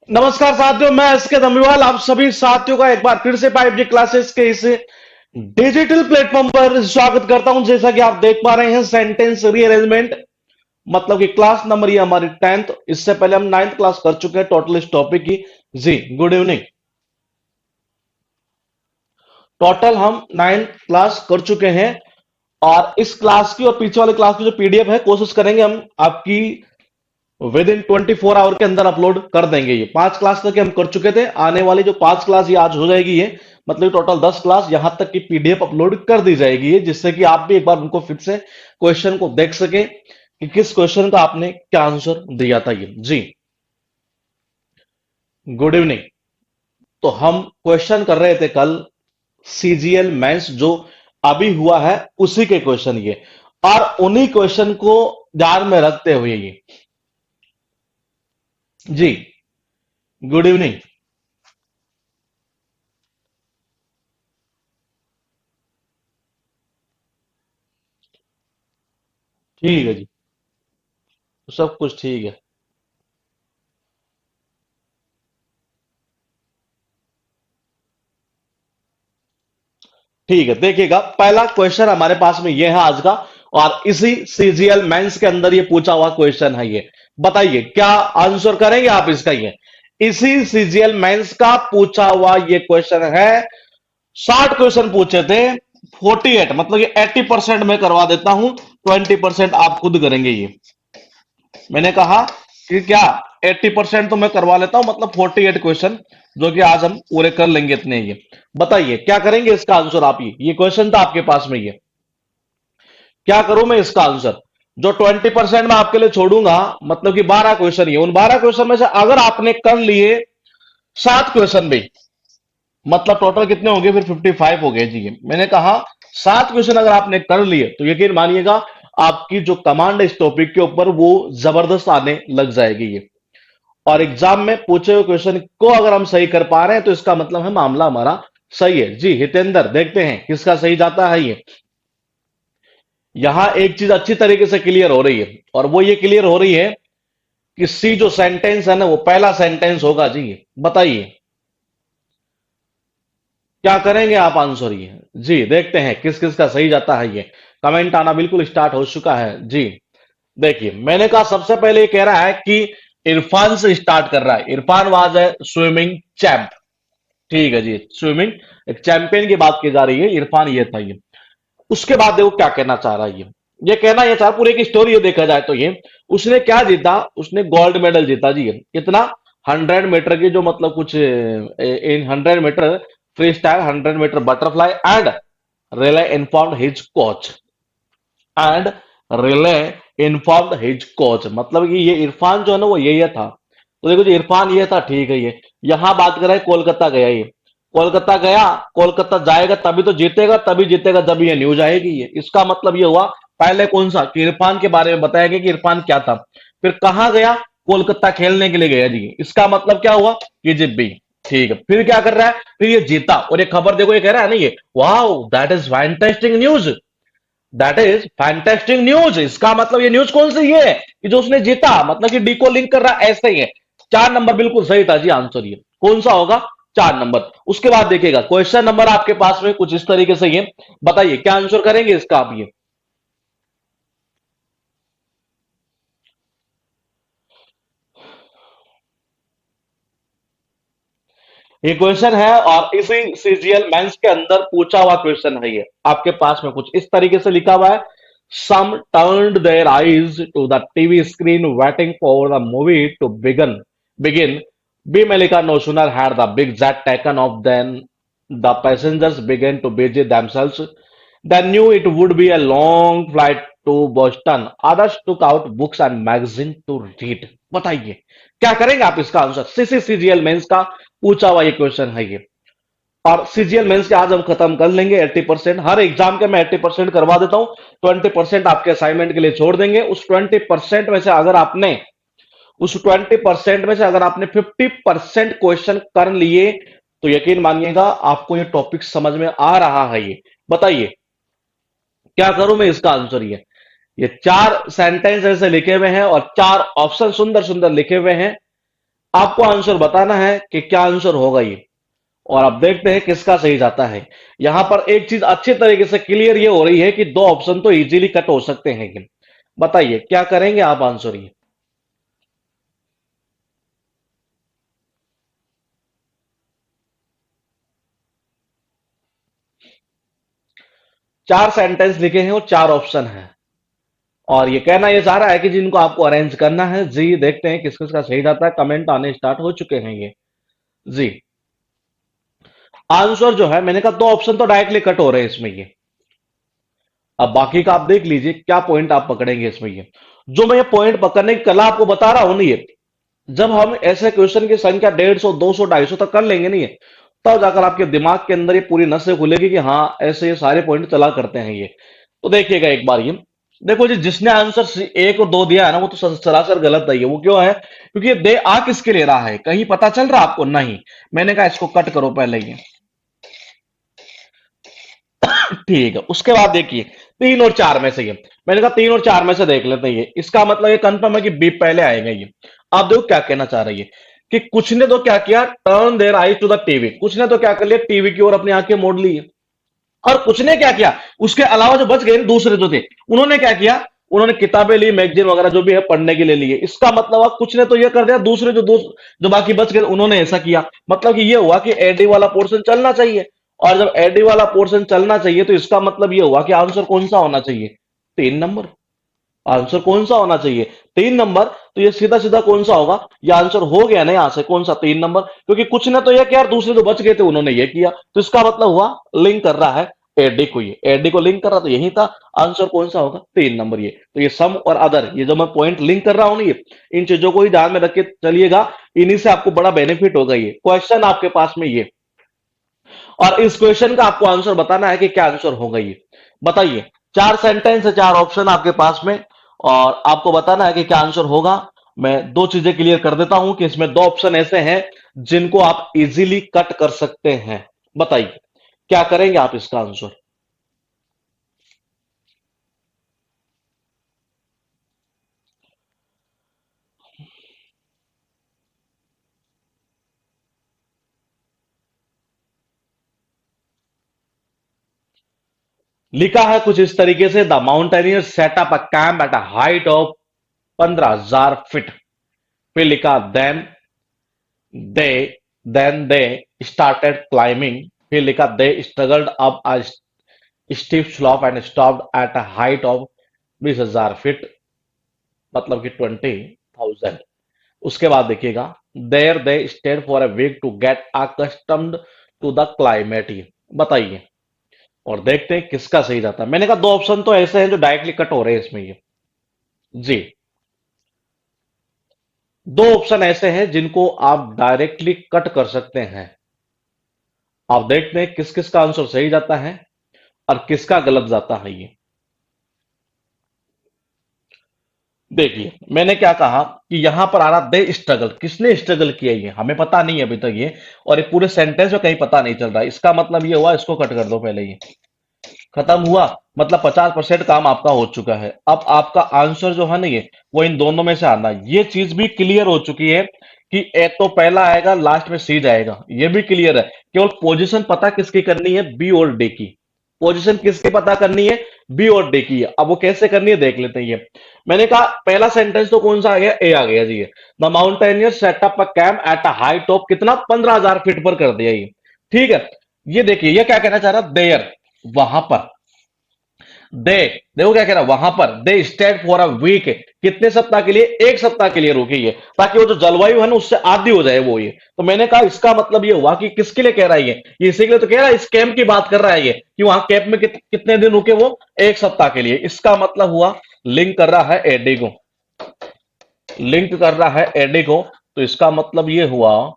नमस्कार साथियों, मैं एसके धमीवाल आप सभी साथियों का एक बार फिर से 5G क्लासेस के इस डिजिटल प्लेटफॉर्म पर स्वागत करता हूं। जैसा कि आप देख पा रहे हैं, सेंटेंस रीअरेंजमेंट मतलब कि क्लास नंबर ये हमारी 10th। इससे पहले हम 9th क्लास कर चुके हैं टोटल इस टॉपिक की। जी गुड इवनिंग। टोटल हम 9th क्लास कर चुके हैं और इस क्लास की और पीछे वाले क्लास की जो पीडीएफ है, कोशिश करेंगे हम आपकी विद इन 24 आवर के अंदर अपलोड कर देंगे। ये 5 क्लास तक हम कर चुके थे। आने वाली जो 5 क्लास ये आज हो जाएगी, ये मतलब टोटल 10 क्लास यहां तक की पीडीएफ अपलोड कर दी जाएगी है, जिससे कि आप भी एक बार उनको फिर से क्वेश्चन को देख सके कि किस क्वेश्चन का आपने क्या आंसर दिया था। ये जी गुड इवनिंग। तो हम क्वेश्चन कर रहे थे कल सीजीएल मेंस जो अभी हुआ है उसी के क्वेश्चन ये, और उन्हीं क्वेश्चन को ध्यान में रखते हुए ये। जी गुड इवनिंग। ठीक है जी, सब कुछ ठीक है। ठीक है, देखिएगा पहला क्वेश्चन हमारे पास में ये है आज का, और इसी सीजीएल मेंस के अंदर ये पूछा हुआ क्वेश्चन है। ये बताइए क्या आंसर करेंगे आप इसका। ये इसी सीजीएल मेंस का पूछा हुआ ये क्वेश्चन है। 60 क्वेश्चन पूछे थे, 48 मतलब ये 80% में करवा देता हूं, 20% आप खुद करेंगे। ये मैंने कहा कि क्या 80% तो मैं करवा लेता हूं, मतलब 48 क्वेश्चन जो कि आज हम पूरे कर लेंगे इतने। ये बताइए क्या करेंगे इसका आंसर आप। ये क्वेश्चन था आपके पास में। ये क्या करूं मैं इसका आंसर। जो 20% मैं आपके लिए छोड़ूंगा, मतलब कि 12 क्वेश्चन, ये उन 12 क्वेश्चन में से अगर आपने कर लिए 7 क्वेश्चन भी, मतलब टोटल कितने हो गए फिर 55 हो गए जी। ये मैंने कहा 7 क्वेश्चन अगर आपने कर लिए तो यकीन मानिएगा आपकी जो कमांड है इस टॉपिक के ऊपर वो जबरदस्त आने लग जाएगी। ये और एग्जाम में पूछे हुए क्वेश्चन को अगर हम सही कर पा रहे हैं तो इसका मतलब है मामला हमारा सही है। जी हितेंद्र, देखते हैं किसका सही जाता है। ये यहां एक चीज अच्छी तरीके से क्लियर हो रही है, और वो ये क्लियर हो रही है कि सी जो सेंटेंस है ना वो पहला सेंटेंस होगा जी। बताइए क्या करेंगे आप आंसर। ये जी देखते हैं किस किस का सही जाता है। ये कमेंट आना बिल्कुल स्टार्ट हो चुका है जी। देखिए मैंने कहा सबसे पहले ये कह रहा है कि इरफान से स्टार्ट कर रहा है। इरफान वाज है स्विमिंग चैंप। ठीक है जी, स्विमिंग एक चैंपियन की बात की जा रही है, इरफान ये था। ये उसके बाद देखो क्या कहना चाह रहा है। ये कहना ये चाह पूरी की स्टोरी ये देखा जाए तो ये उसने क्या जीता, उसने गोल्ड मेडल जीता जी। कितना, 100 मीटर की जो मतलब कुछ इन 100 metre free style, 100 metre butterfly and relay informed his coach and relay informed his coach, मतलब कि ये इरफान जो है ना वो ये था। तो देखो जी इरफान ये था, ठीक है। ये यहां बात कर रहे हैं कोलकाता गया। ये कोलकाता गया, कोलकाता जाएगा तभी तो जीतेगा, तभी जीतेगा जब ये न्यूज आएगी। ये इसका मतलब ये हुआ पहले कौन सा कि इरफान के बारे में बताया गया कि इरफान क्या था, फिर कहां गया, कोलकाता खेलने के लिए गया जी। इसका मतलब क्या हुआ कि जीत भी। ठीक है, फिर क्या कर रहा है, फिर ये जीता, और ये खबर देखो ये कह रहा है ना, ये wow that is fantastic news, that is fantastic news. इसका मतलब ये न्यूज कौन सी है कि जो उसने जीता, मतलब कि डी को लिंक कर रहा है, ऐसे ही है। 4 नंबर बिल्कुल सही था जी आंसर। ये कौन सा होगा, 4 नंबर। उसके बाद देखिएगा क्वेश्चन नंबर आपके पास में कुछ इस तरीके से। ये बताइए क्या आंसर करेंगे इसका आप। ये क्वेश्चन है और इसी सीजीएल मेंस के अंदर पूछा हुआ क्वेश्चन है। ये आपके पास में कुछ इस तरीके से लिखा हुआ है। Some turned their eyes to the TV screen waiting for the movie to begin. B. Melika no sooner had the big jet taken off than the passengers began to busy themselves. They knew it would be a long flight to Boston. Others took out books and magazine to read. बताइए क्या करेंगे आप इसका answer. सीसीसीजीएल mains का पूछा हुआ ये question है। ये और सीजीएल मेंस के आज हम खत्म कर लेंगे। 80% हर एग्जाम के मैं 80% करवा देता हूं, 20% आपके असाइनमेंट के लिए छोड़ देंगे। उस 20% में से अगर आपने उस 20% में से अगर आपने 50% क्वेश्चन कर लिए तो यकीन मानिएगा आपको ये टॉपिक समझ में आ रहा है। ये बताइए क्या करूं मैं इसका आंसर। ये 4 सेंटेंस ऐसे लिखे हुए हैं और 4 ऑप्शन सुंदर सुंदर लिखे हुए हैं। आपको आंसर बताना है कि क्या आंसर होगा ये, और अब देखते हैं किसका सही जाता है। यहां पर एक चीज अच्छी तरीके से क्लियर ये हो रही है कि दो ऑप्शन तो इजीली कट हो सकते हैं, कि बताइए क्या करेंगे आप आंसर ये। चार सेंटेंस लिखे हैं और चार ऑप्शन है, और ये कहना ये चाह रहा है कि जिनको आपको अरेंज करना है। जी देखते हैं किस किस का सही जाता है, कमेंट आने स्टार्ट हो चुके हैं ये। जी आंसर जो है, मैंने कहा दो ऑप्शन तो डायरेक्टली कट हो रहे हैं इसमें ये। अब बाकी का आप देख लीजिए क्या पॉइंट आप पकड़ेंगे इसमें ये। जो मैं ये पॉइंट पकड़ने की कला आपको बता रहा हूं, नहीं, जब हम ऐसे क्वेश्चन की संख्या 150, 200, 250 तक कर लेंगे नहीं, तब जाकर आपके दिमाग के अंदर ये पूरी नसें खुलेगी कि हाँ ऐसे ये सारे पॉइंट चला करते हैं ये। तो देखिएगा एक बार ये, देखो जी, जिसने आंसर एक और दो दिया है ना, वो तो सरासर गलत है ये। वो क्यों है? क्योंकि ये दे आ किसके ले रहा है, कहीं पता चल रहा आपको? नहीं। मैंने कहा इसको कट करो पहले ये। ठीक है, उसके बाद देखिए तीन और चार में से ये, मैंने कहा तीन और चार में से देख लेते हैं ये। इसका मतलब ये कंफर्म है कि बी पहले आएगा ये। आप देखो क्या कहना चाह रही है कि कुछ ने तो क्या किया, turn their eyes to the TV. कुछ ने तो क्या कर लिया, टीवी की ओर अपनी आंखें मोड़ ली है। और कुछ ने क्या किया, उसके अलावा जो बच गए दूसरे जो थे, उन्होंने क्या किया, उन्होंने किताबें ली, मैगजीन वगैरह जो भी है पढ़ने के लिए लिए। इसका मतलब अब कुछ ने तो ये कर दिया, दूसरे जो बाकी बच गए उन्होंने ऐसा किया। मतलब कि ये हुआ कि एडी वाला पोर्शन चलना चाहिए। और जब एडी वाला पोर्शन चलना चाहिए तो इसका मतलब ये हुआ कि आंसर कौन सा होना चाहिए, 3 नंबर। आंसर कौन सा होना चाहिए, 3 नंबर। तो ये सीधा सीधा कौन सा होगा, ये आंसर हो गया ना यहां से, कौन सा, 3 नंबर। क्योंकि कुछ ने तो ये किया, दूसरे जो बच गए थे उन्होंने ये किया। तो इसका मतलब हुआ लिंक कर रहा है एडी को, ये एडी को लिंक कर रहा, तो यही था आंसर कौन सा होगा, 3 नंबर ये। तो ये सम और अदर, ये जो मैं पॉइंट लिंक कर रहा हूं ना, ये इन चीजों को ही ध्यान में रख के चलिएगा। इन्हीं से आपको बड़ा बेनिफिट होगा। ये क्वेश्चन आपके पास में ये, और इस क्वेश्चन का आपको आंसर बताना है कि क्या आंसर होगा ये। बताइए, चार सेंटेंस है, चार ऑप्शन आपके पास में, और आपको बताना है कि क्या आंसर होगा। मैं दो चीजें क्लियर कर देता हूं कि इसमें दो ऑप्शन ऐसे हैं जिनको आप इजीली कट कर सकते हैं। बताइए क्या करेंगे आप इसका आंसर। लिखा है कुछ इस तरीके से, the mountaineer set up a camp at a height of 15,000 feet. फिर लिखा दे दे स्टार्टेड क्लाइंबिंग। फिर लिखा they struggled up a steep slope and stopped at a height of 20,000 feet, मतलब कि 20,000। उसके बाद देखिएगा, there they stayed for a week to get accustomed to the climate. बताइए, और देखते हैं किसका सही जाता है। मैंने कहा दो ऑप्शन तो ऐसे हैं जो डायरेक्टली कट हो रहे हैं इसमें ये। जी, दो ऑप्शन ऐसे हैं जिनको आप डायरेक्टली कट कर सकते हैं। आप देखते हैं किस किस का आंसर सही जाता है और किसका गलत जाता है ये। देखिए मैंने क्या कहा कि यहां पर आ रहा दे स्ट्रगल, किसने स्ट्रगल किया ये हमें पता नहीं है अभी तक ये, और ये पूरे सेंटेंस में कहीं पता नहीं चल रहा है। इसका मतलब ये हुआ, इसको कट कर दो पहले ये। खत्म हुआ, मतलब 50% काम आपका हो चुका है। अब आपका आंसर जो है ना ये, वो इन दोनों में से आना। ये चीज भी क्लियर हो चुकी है कि ए तो पहला आएगा, लास्ट में सी जाएगा, ये भी क्लियर है। केवल पोजीशन पता किसकी करनी है, बी और डी की। पोजीशन किसकी पता करनी है, बी और डी की। अब वो कैसे करनी है देख लेते हैं ये। मैंने कहा पहला सेंटेंस तो कौन सा आ गया, ए आ गया जी। The mountaineer set up a camp at a height of कितना, 15,000 फीट पर कर दिया ये। ठीक है, ये देखिए ये क्या कहना चाह रहा, देयर, वहां पर। दे, देखो क्या कह रहा है, वहां पर दे स्टेड फॉर अ वीक, कितने सप्ताह के लिए, एक सप्ताह के लिए रुकी है, ताकि वो जो जलवायु है ना उससे आदी हो जाए वो ये। तो मैंने कहा इसका मतलब ये हुआ कि किसके लिए कह रहा है ये इसी के लिए तो कह रहा है, इस कैंप की बात कर रहा है ये, कि वहां कैंप में कितने दिन रुके वो, एक सप्ताह के लिए। इसका मतलब हुआ लिंक कर रहा है एडी को, लिंक कर रहा है एडी को। तो इसका मतलब ये हुआ,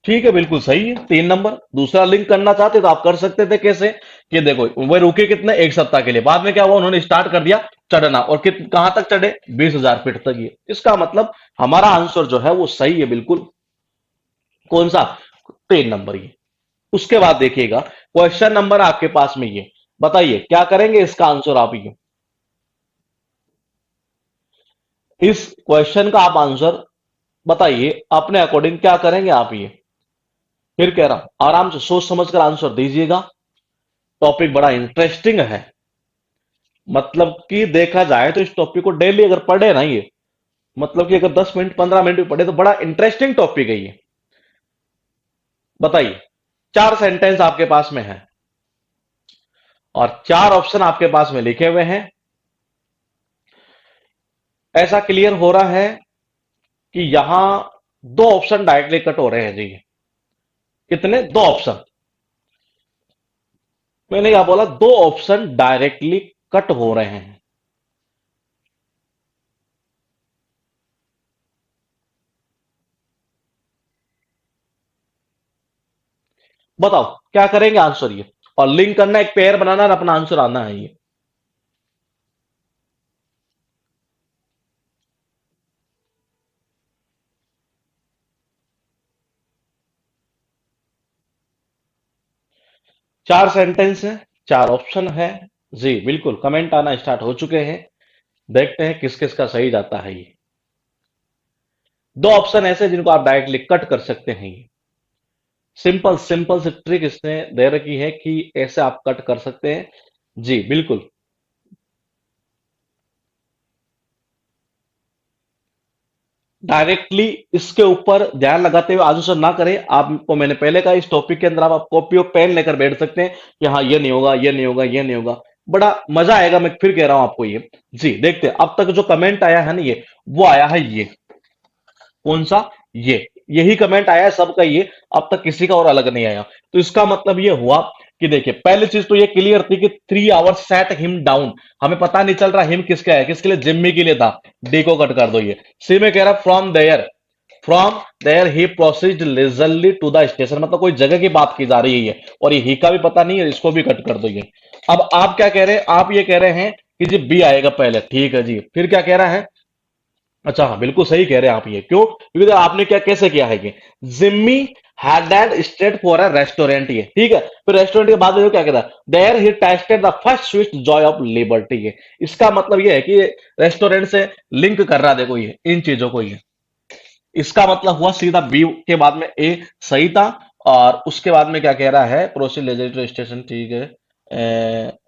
ठीक है बिल्कुल सही है, 3 नंबर। दूसरा लिंक करना चाहते तो आप कर सकते थे, कैसे, कि देखो वो रुके कितने, एक सप्ताह के लिए, बाद में क्या हुआ, उन्होंने स्टार्ट कर दिया चढ़ना, और कहां तक चढ़े, 20,000 फीट तक। ये इसका मतलब हमारा आंसर जो है वो सही है बिल्कुल। कौन सा, 3 नंबर ये। उसके बाद देखिएगा क्वेश्चन नंबर आपके पास में ये। बताइए क्या करेंगे इसका आंसर आप ये। इस क्वेश्चन का आप आंसर बताइए अपने अकॉर्डिंग क्या करेंगे आप ये। फिर कह रहा हूं आराम से सोच समझ कर आंसर दीजिएगा। टॉपिक बड़ा इंटरेस्टिंग है। मतलब कि देखा जाए तो इस टॉपिक को डेली अगर पढ़े ना ये, मतलब कि अगर 10 मिनट 15 मिनट भी पढ़े तो बड़ा इंटरेस्टिंग टॉपिक है ये। बताइए, 4 सेंटेंस आपके पास में है और 4 ऑप्शन आपके पास में लिखे हुए हैं। ऐसा क्लियर हो रहा है कि यहां 2 ऑप्शन डायरेक्टली कट हो रहे हैं जी। कितने? 2 ऑप्शन। मैंने क्या बोला? 2 ऑप्शन डायरेक्टली कट हो रहे हैं। बताओ क्या करेंगे आंसर ये। और लिंक करना, एक पेयर बनाना और अपना आंसर आना है ये। 4 सेंटेंस है, 4 ऑप्शन है। जी बिल्कुल, कमेंट आना स्टार्ट हो चुके हैं। देखते हैं किस किस का सही जाता है ये। 2 ऑप्शन ऐसे जिनको आप डायरेक्टली कट कर सकते हैं ये। सिंपल सिंपल सी ट्रिक इसने दे रखी है कि ऐसे आप कट कर सकते हैं। जी बिल्कुल। डायरेक्टली इसके ऊपर ध्यान लगाते हुए आंसर ना करें। आपको मैंने पहले कहा इस टॉपिक के अंदर आप कॉपी और पेन लेकर बैठ सकते हैं कि हाँ ये नहीं होगा, ये नहीं होगा, ये नहीं होगा। बड़ा मजा आएगा, मैं फिर कह रहा हूं आपको ये। जी देखते हैं अब तक जो कमेंट आया है ना ये, वो आया है ये। कौन सा? ये। यही कमेंट आया है सबका ये। अब तक किसी का और अलग नहीं आया। तो इसका मतलब ये हुआ कि देखिए पहली चीज तो ये क्लियर थी कि 3 आवर्स सेट हिम डाउन। हमें पता नहीं चल रहा हिम किसका है, किसके लिए? जिम्मी के लिए था। डी को कट कर दो ये। सी में कह रहा from there, from there he proceed leisurely to the station, मतलब कोई जगह की बात की जा रही है ये। और ये ही का भी पता नहीं है, इसको भी कट कर दो ये। अब आप क्या कह रहे हैं? आप ये कह रहे हैं कि जी बी आएगा पहले, ठीक है जी। फिर क्या कह रहा है? अच्छा हाँ बिल्कुल सही कह रहे हैं आप ये। क्यों? क्योंकि देखो आपने क्या कैसे किया है ये। Jimmy had that state for a restaurant, ये ठीक है। फिर रेस्टोरेंट के बाद में क्या कहता है? There he tested the first sweet Joy of liberty, ये। इसका मतलब ये है कि रेस्टोरेंट से लिंक कर रहा है, देखो ये इन चीजों को ये। इसका मतलब हुआ सीधा बी के बाद में ए सही था। और उसके बाद में क्या कह रहा है? प्रोसीड लेजर स्टेशन, ठीक है।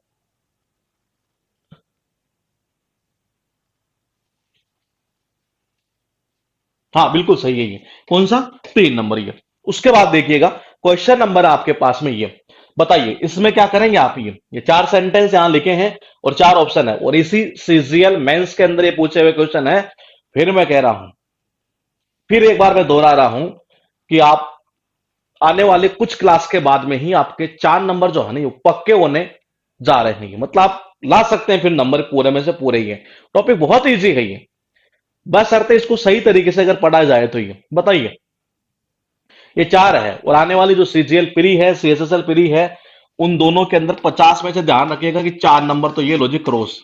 हाँ बिल्कुल सही है ये। कौन सा? 3 नंबर ये। उसके बाद देखिएगा क्वेश्चन नंबर आपके पास में ये। बताइए इसमें क्या करेंगे आप ये 4 सेंटेंस यहां लिखे हैं और 4 ऑप्शन है और इसी सीजीएल मेंस के अंदर ये पूछे हुए क्वेश्चन है। फिर मैं कह रहा हूं, फिर एक बार मैं दोहरा रहा हूं कि आप आने वाले कुछ क्लास के बाद में ही आपके 4 नंबर जो है ना ये पक्के होने जा रहे हैं। मतलब आप ला सकते हैं फिर नंबर पूरे में से पूरे ही है। टॉपिक बहुत इजी है ये। बस अर्थ है इसको सही तरीके से अगर पढ़ा जाए तो ये। बताइए, ये 4 है और आने वाली जो सीजीएल प्री है, सीएसएसएल प्री है, उन दोनों के अंदर 50 में से ध्यान रखिएगा कि 4 नंबर तो ये लो जी क्रॉस।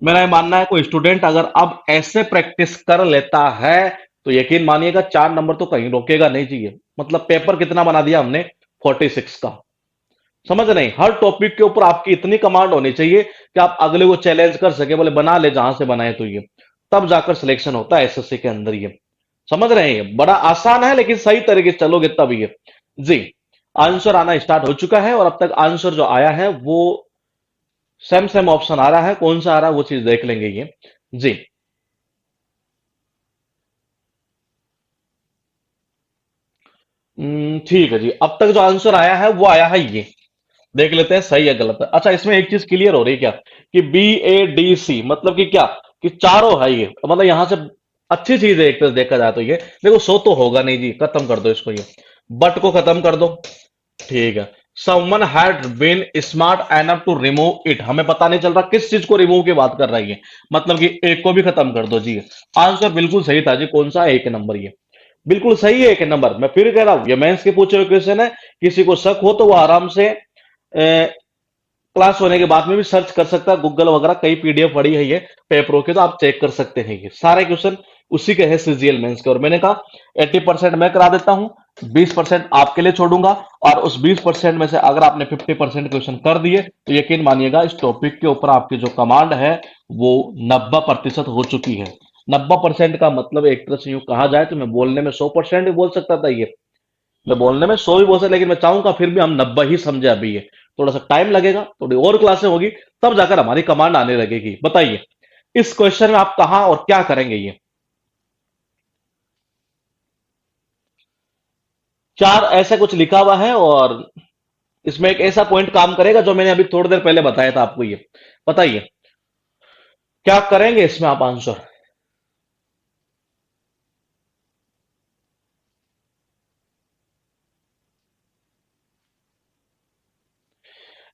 मेरा ये मानना है कोई स्टूडेंट अगर अब ऐसे प्रैक्टिस कर लेता है तो यकीन मानिएगा 4 नंबर तो कहीं रोकेगा नहीं चाहिए। मतलब पेपर कितना बना दिया हमने? 46 का। समझ नहीं? हर टॉपिक के ऊपर आपकी इतनी कमांड होनी चाहिए कि आप अगले को चैलेंज कर सके, बोले बना ले जहां से बनाए तो ये। तब जाकर सिलेक्शन होता है एसएससी के अंदर ये। समझ रहे हैं? बड़ा आसान है लेकिन सही तरीके से चलोगे तब ये। जी। आंसर आना स्टार्ट हो चुका है और अब तक आंसर जो आया है वो सेम सेम ऑप्शन आ रहा है। कौन सा आ रहा है वो चीज देख लेंगे ये। जी। ठीक है जी। अब तक जो आंसर आया है वो आया है ये। देख लेते हैं सही है गलत है। अच्छा इसमें एक चीज क्लियर हो रही है क्या कि BADC मतलब कि क्या कि चारों है ये। मतलब यहां से अच्छी चीज है एक तरह से देखा जाए तो ये। देखो सो तो होगा नहीं जी, खत्म कर दो इसको ये। बट को खत्म कर दो। ठीक है। Someone had been smart enough to remove it, हमें पता नहीं चल रहा किस चीज को रिमूव की बात कर रही है। मतलब कि एक को भी खत्म कर दो जी। आंसर बिल्कुल सही था जी। कौन सा? एक नंबर ये। बिल्कुल सही है एक नंबर। मैं फिर कह रहा हूं ये मेंस के पूछे हुए क्वेश्चन है। किसी को शक हो तो वो आराम से क्लास होने के बाद में भी सर्च कर सकता है, गूगल वगैरह कई पीडीएफ पड़ी है ये पेपरों के, तो आप चेक कर सकते हैं। ये सारे क्वेश्चन उसी के है सीजीएल मेंस के। और मैंने कहा 80% मैं करा देता हूं, 20% आपके लिए छोड़ूंगा। और उस 20% में से अगर आपने 50% क्वेश्चन कर दिए तो यकीन मानिएगा इस टॉपिक के ऊपर आपकी जो कमांड है वो 90% हो चुकी है। 90% का मतलब एक तरह से यूं कहा जाए तो मैं बोलने में 100% भी बोल सकता था ये, मैं बोलने में 100 भी बोल सकता, लेकिन मैं चाहूंगा फिर भी हम 90 ही समझे अभी ये। थोड़ा सा टाइम लगेगा, थोड़ी और क्लासें होगी, तब जाकर हमारी कमांड आने लगेगी। बताइए इस क्वेश्चन में आप कहां और क्या करेंगे ये। चार ऐसा कुछ लिखा हुआ है, और इसमें एक ऐसा पॉइंट काम करेगा जो मैंने अभी थोड़ी देर पहले बताया था आपको ये। बताइए क्या करेंगे इसमें आप आंसर।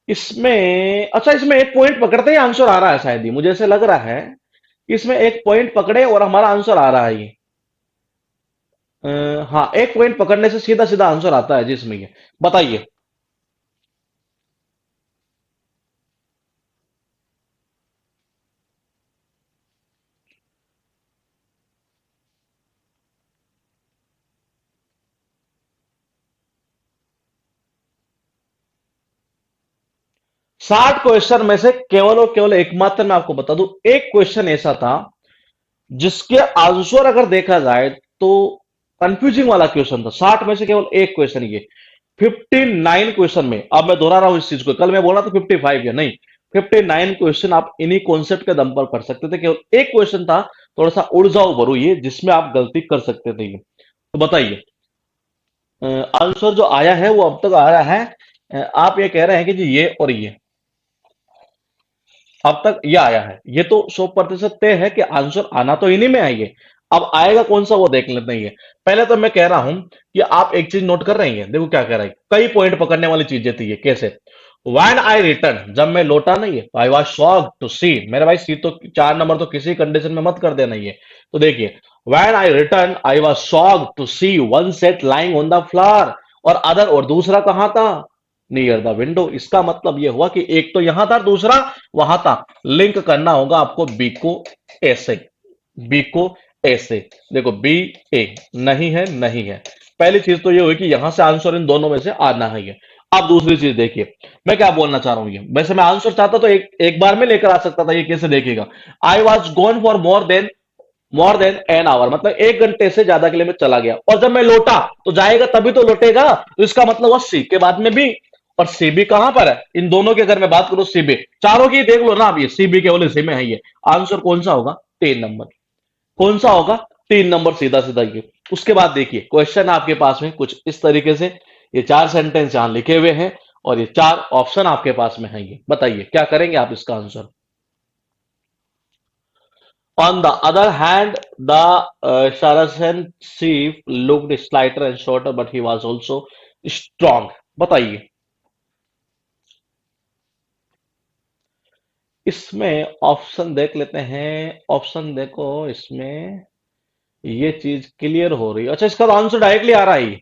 इसमें अच्छा, इसमें एक पॉइंट पकड़ते ही आंसर आ रहा है शायद, ही मुझे ऐसे लग रहा है कि इसमें एक पॉइंट पकड़े और हमारा आंसर आ रहा है ये। अ, हाँ, एक पॉइंट पकड़ने से सीधा सीधा आंसर आता है जिसमें ये। बताइए। 60 क्वेश्चन में से केवल और केवल एकमात्र मैं आपको बता दूं, एक क्वेश्चन ऐसा था जिसके आंसर अगर देखा जाए तो कंफ्यूजिंग वाला क्वेश्चन था। 60 में से केवल एक क्वेश्चन ये। 59 क्वेश्चन में, अब मैं दोहरा रहा हूं इस चीज को, कल मैं बोला था 55 या नहीं, 59 क्वेश्चन आप इन्हीं कॉन्सेप्ट के दम पर कर सकते थे। केवल एक क्वेश्चन था थोड़ा सा उड़ जाओ भरो ये, जिसमें आप गलती कर सकते थे ये। तो बताइए आंसर जो आया है वो अब तक आया है। आप ये कह रहे हैं कि जी ये और ये, अब तक ये आया है, ये तो 100% तय है कि आंसर आना तो इन्हीं में आएंगे। अब आएगा कौन सा वो देख लेते हैं। पहले तो मैं कह रहा हूं कि आप एक चीज नोट कर रही हैं, देखो क्या कह रहा है, कई पॉइंट पकड़ने वाली चीजें थी ये। कैसे? When I रिटर्न, जब मैं लौटा नहीं है, आई वॉज शॉक्ड टू सी, मेरे भाई सी तो 4 नंबर तो किसी कंडीशन में मत कर देना ये। तो देखिए, When I return I was shocked to C one set lying on the floor, और अदर, और दूसरा कहां था, नियर द विंडो। इसका मतलब यह हुआ कि एक तो यहां था, दूसरा वहां था। लिंक करना होगा आपको बी को ऐसे, बी को ऐसे। देखो बी ए, नहीं है नहीं है। पहली चीज तो ये हुई कि यहां से आंसर इन दोनों में से आना है ये। अब दूसरी चीज देखिए, मैं क्या बोलना चाह रहा हूं ये, वैसे मैं आंसर चाहता तो एक बार में लेकर आ सकता था ये। कैसे देखेगा, I was gone for more than an hour, मतलब 1 घंटे से ज्यादा के लिए मैं चला गया, और जब मैं लौटा तो जाएगा तभी तो लौटेगा, तो इसका मतलब वो सी के बाद में भी। और सीबी कहां पर है इन दोनों की, अगर मैं बात करूं सीबी, चारों की देख लो ना आप, ये सीबी केवल इसी में है ये। आंसर कौन सा होगा? 3 नंबर। कौन सा होगा? 3 नंबर, सीधा सीधा ये। उसके बाद देखिए क्वेश्चन आपके पास में कुछ इस तरीके से, ये 4 सेंटेंस यहां लिखे हुए हैं, और ये 4 ऑप्शन आपके पास में है ये। बताइए क्या करेंगे आप इसका answer. On the other hand, the Saracen chief looked slighter and shorter, but he was also strong. बताइए इसमें ऑप्शन देख लेते हैं। ऑप्शन देखो इसमें, ये चीज क्लियर हो रही है। अच्छा, इसका तो आंसर डायरेक्टली आ रहा है ही।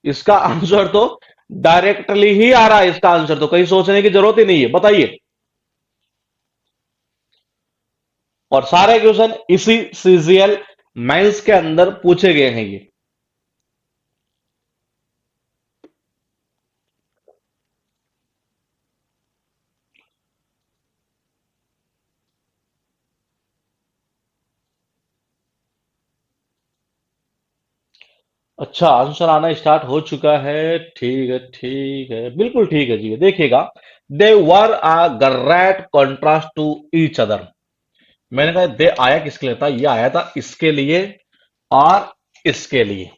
इसका आंसर तो डायरेक्टली ही आ रहा है, इसका आंसर तो कहीं सोचने की जरूरत ही नहीं है। बताइए, और सारे क्वेश्चन इसी सीजीएल मेंस के अंदर पूछे गए हैं ये। अच्छा, आंसर आना स्टार्ट हो चुका है। ठीक है, बिल्कुल ठीक है जी। देखिएगा, they were a great contrast to each other. मैंने कहा दे आया किसके लिए था, ये आया था इसके लिए और इसके लिए।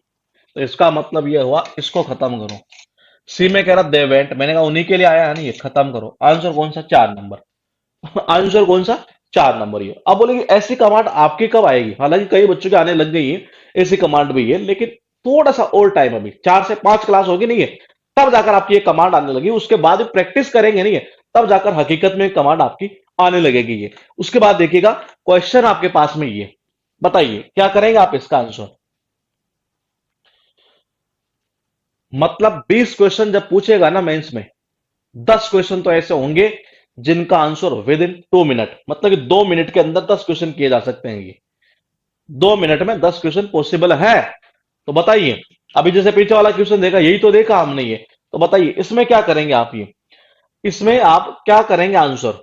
तो इसका मतलब ये हुआ, इसको खत्म करो। सी में कह रहा दे वेंट, मैंने कहा उन्हीं के लिए आया है ना ये, खत्म करो। आंसर कौन सा? 4 नंबर। आंसर कौन सा? 4 नंबर ये। अब बोलेंगे ऐसी कमांड आपकी कब आएगी, हालांकि कई बच्चों के आने लग गई है ऐसी कमांड भी है, लेकिन थोड़ा सा और टाइम, अभी 4 से 5 क्लास होगी नहीं है, तब जाकर आपकी ये कमांड आने लगी। उसके बाद प्रैक्टिस करेंगे नहीं है, तब जाकर हकीकत में कमांड आपकी आने लगेगी ये। उसके बाद देखिएगा क्वेश्चन आपके पास में ये। बताइए क्या करेंगे आप इसका आंसर। मतलब 20 क्वेश्चन जब पूछेगा ना मेंस में, 10 क्वेश्चन तो ऐसे होंगे जिनका आंसर विद इन 2 मिनट, मतलब कि 2 मिनट के अंदर 10 क्वेश्चन किए जा सकते हैं ये। 2 मिनट में 10 क्वेश्चन पॉसिबल है। तो बताइए, अभी जैसे पीछे वाला क्वेश्चन देखा, यही तो देखा हमने ये। तो बताइए इसमें क्या करेंगे आप ये, इसमें आप क्या करेंगे आंसर।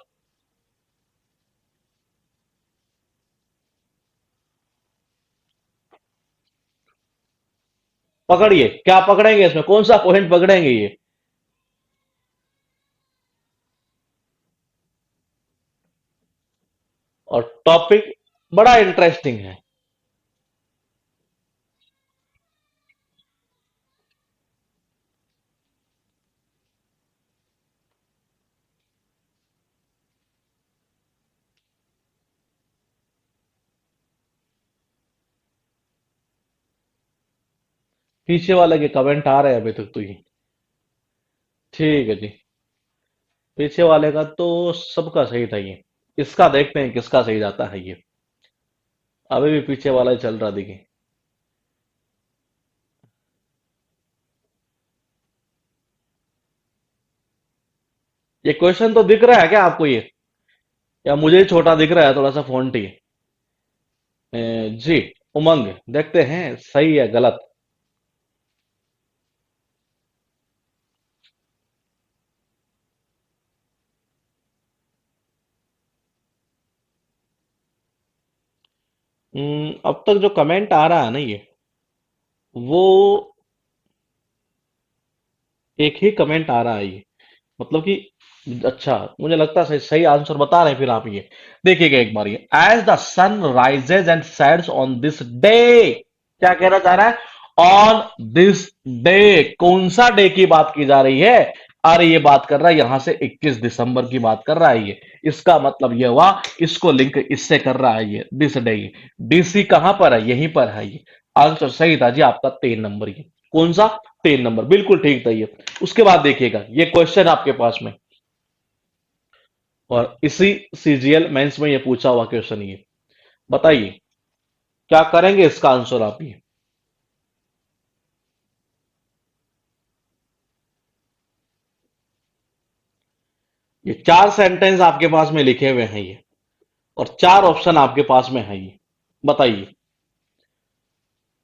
पकड़िए, क्या पकड़ेंगे इसमें, कौन सा पॉइंट पकड़ेंगे ये? और टॉपिक बड़ा इंटरेस्टिंग है। पीछे वाले के कमेंट आ रहे हैं अभी तक तो ये। ठीक है जी। पीछे वाले का तो सबका सही था ये। इसका देखते हैं किसका सही जाता है ये। अभी भी पीछे वाला ही चल रहा देखिए। ये क्वेश्चन तो दिख रहा है क्या आपको ये, या मुझे ही छोटा दिख रहा है थोड़ा सा फॉन्ट ही? जी। उमंग, देखते हैं सही है गलत। अब तक जो कमेंट आ रहा है ना ये, वो एक ही कमेंट आ रहा है ये, मतलब कि अच्छा, मुझे लगता है सही सही आंसर बता रहे हैं फिर आप ये। देखिएगा एक बार ये, as the sun rises and sets on this day, क्या कहना चाह रहा है? ऑन दिस डे, कौन सा डे की बात की जा रही है? अरे ये बात कर रहा है यहां से 21 दिसंबर की बात कर रहा है ये। इसका मतलब ये हुआ, इसको लिंक इससे कर रहा है ये, दिस डे। डीसी कहां पर है? यहीं पर है ये। आंसर सही था जी आपका, 3 नंबर ये। कौन सा? 3 नंबर, बिल्कुल ठीक था ये। उसके बाद देखिएगा ये क्वेश्चन आपके पास में, और इसी सीजीएल मेंस में ये पूछा हुआ क्वेश्चन ये। बताइए क्या करेंगे इसका आंसर आप ये। ये 4 सेंटेंस आपके पास में लिखे हुए हैं ये, और 4 ऑप्शन आपके पास में है ये। बताइए।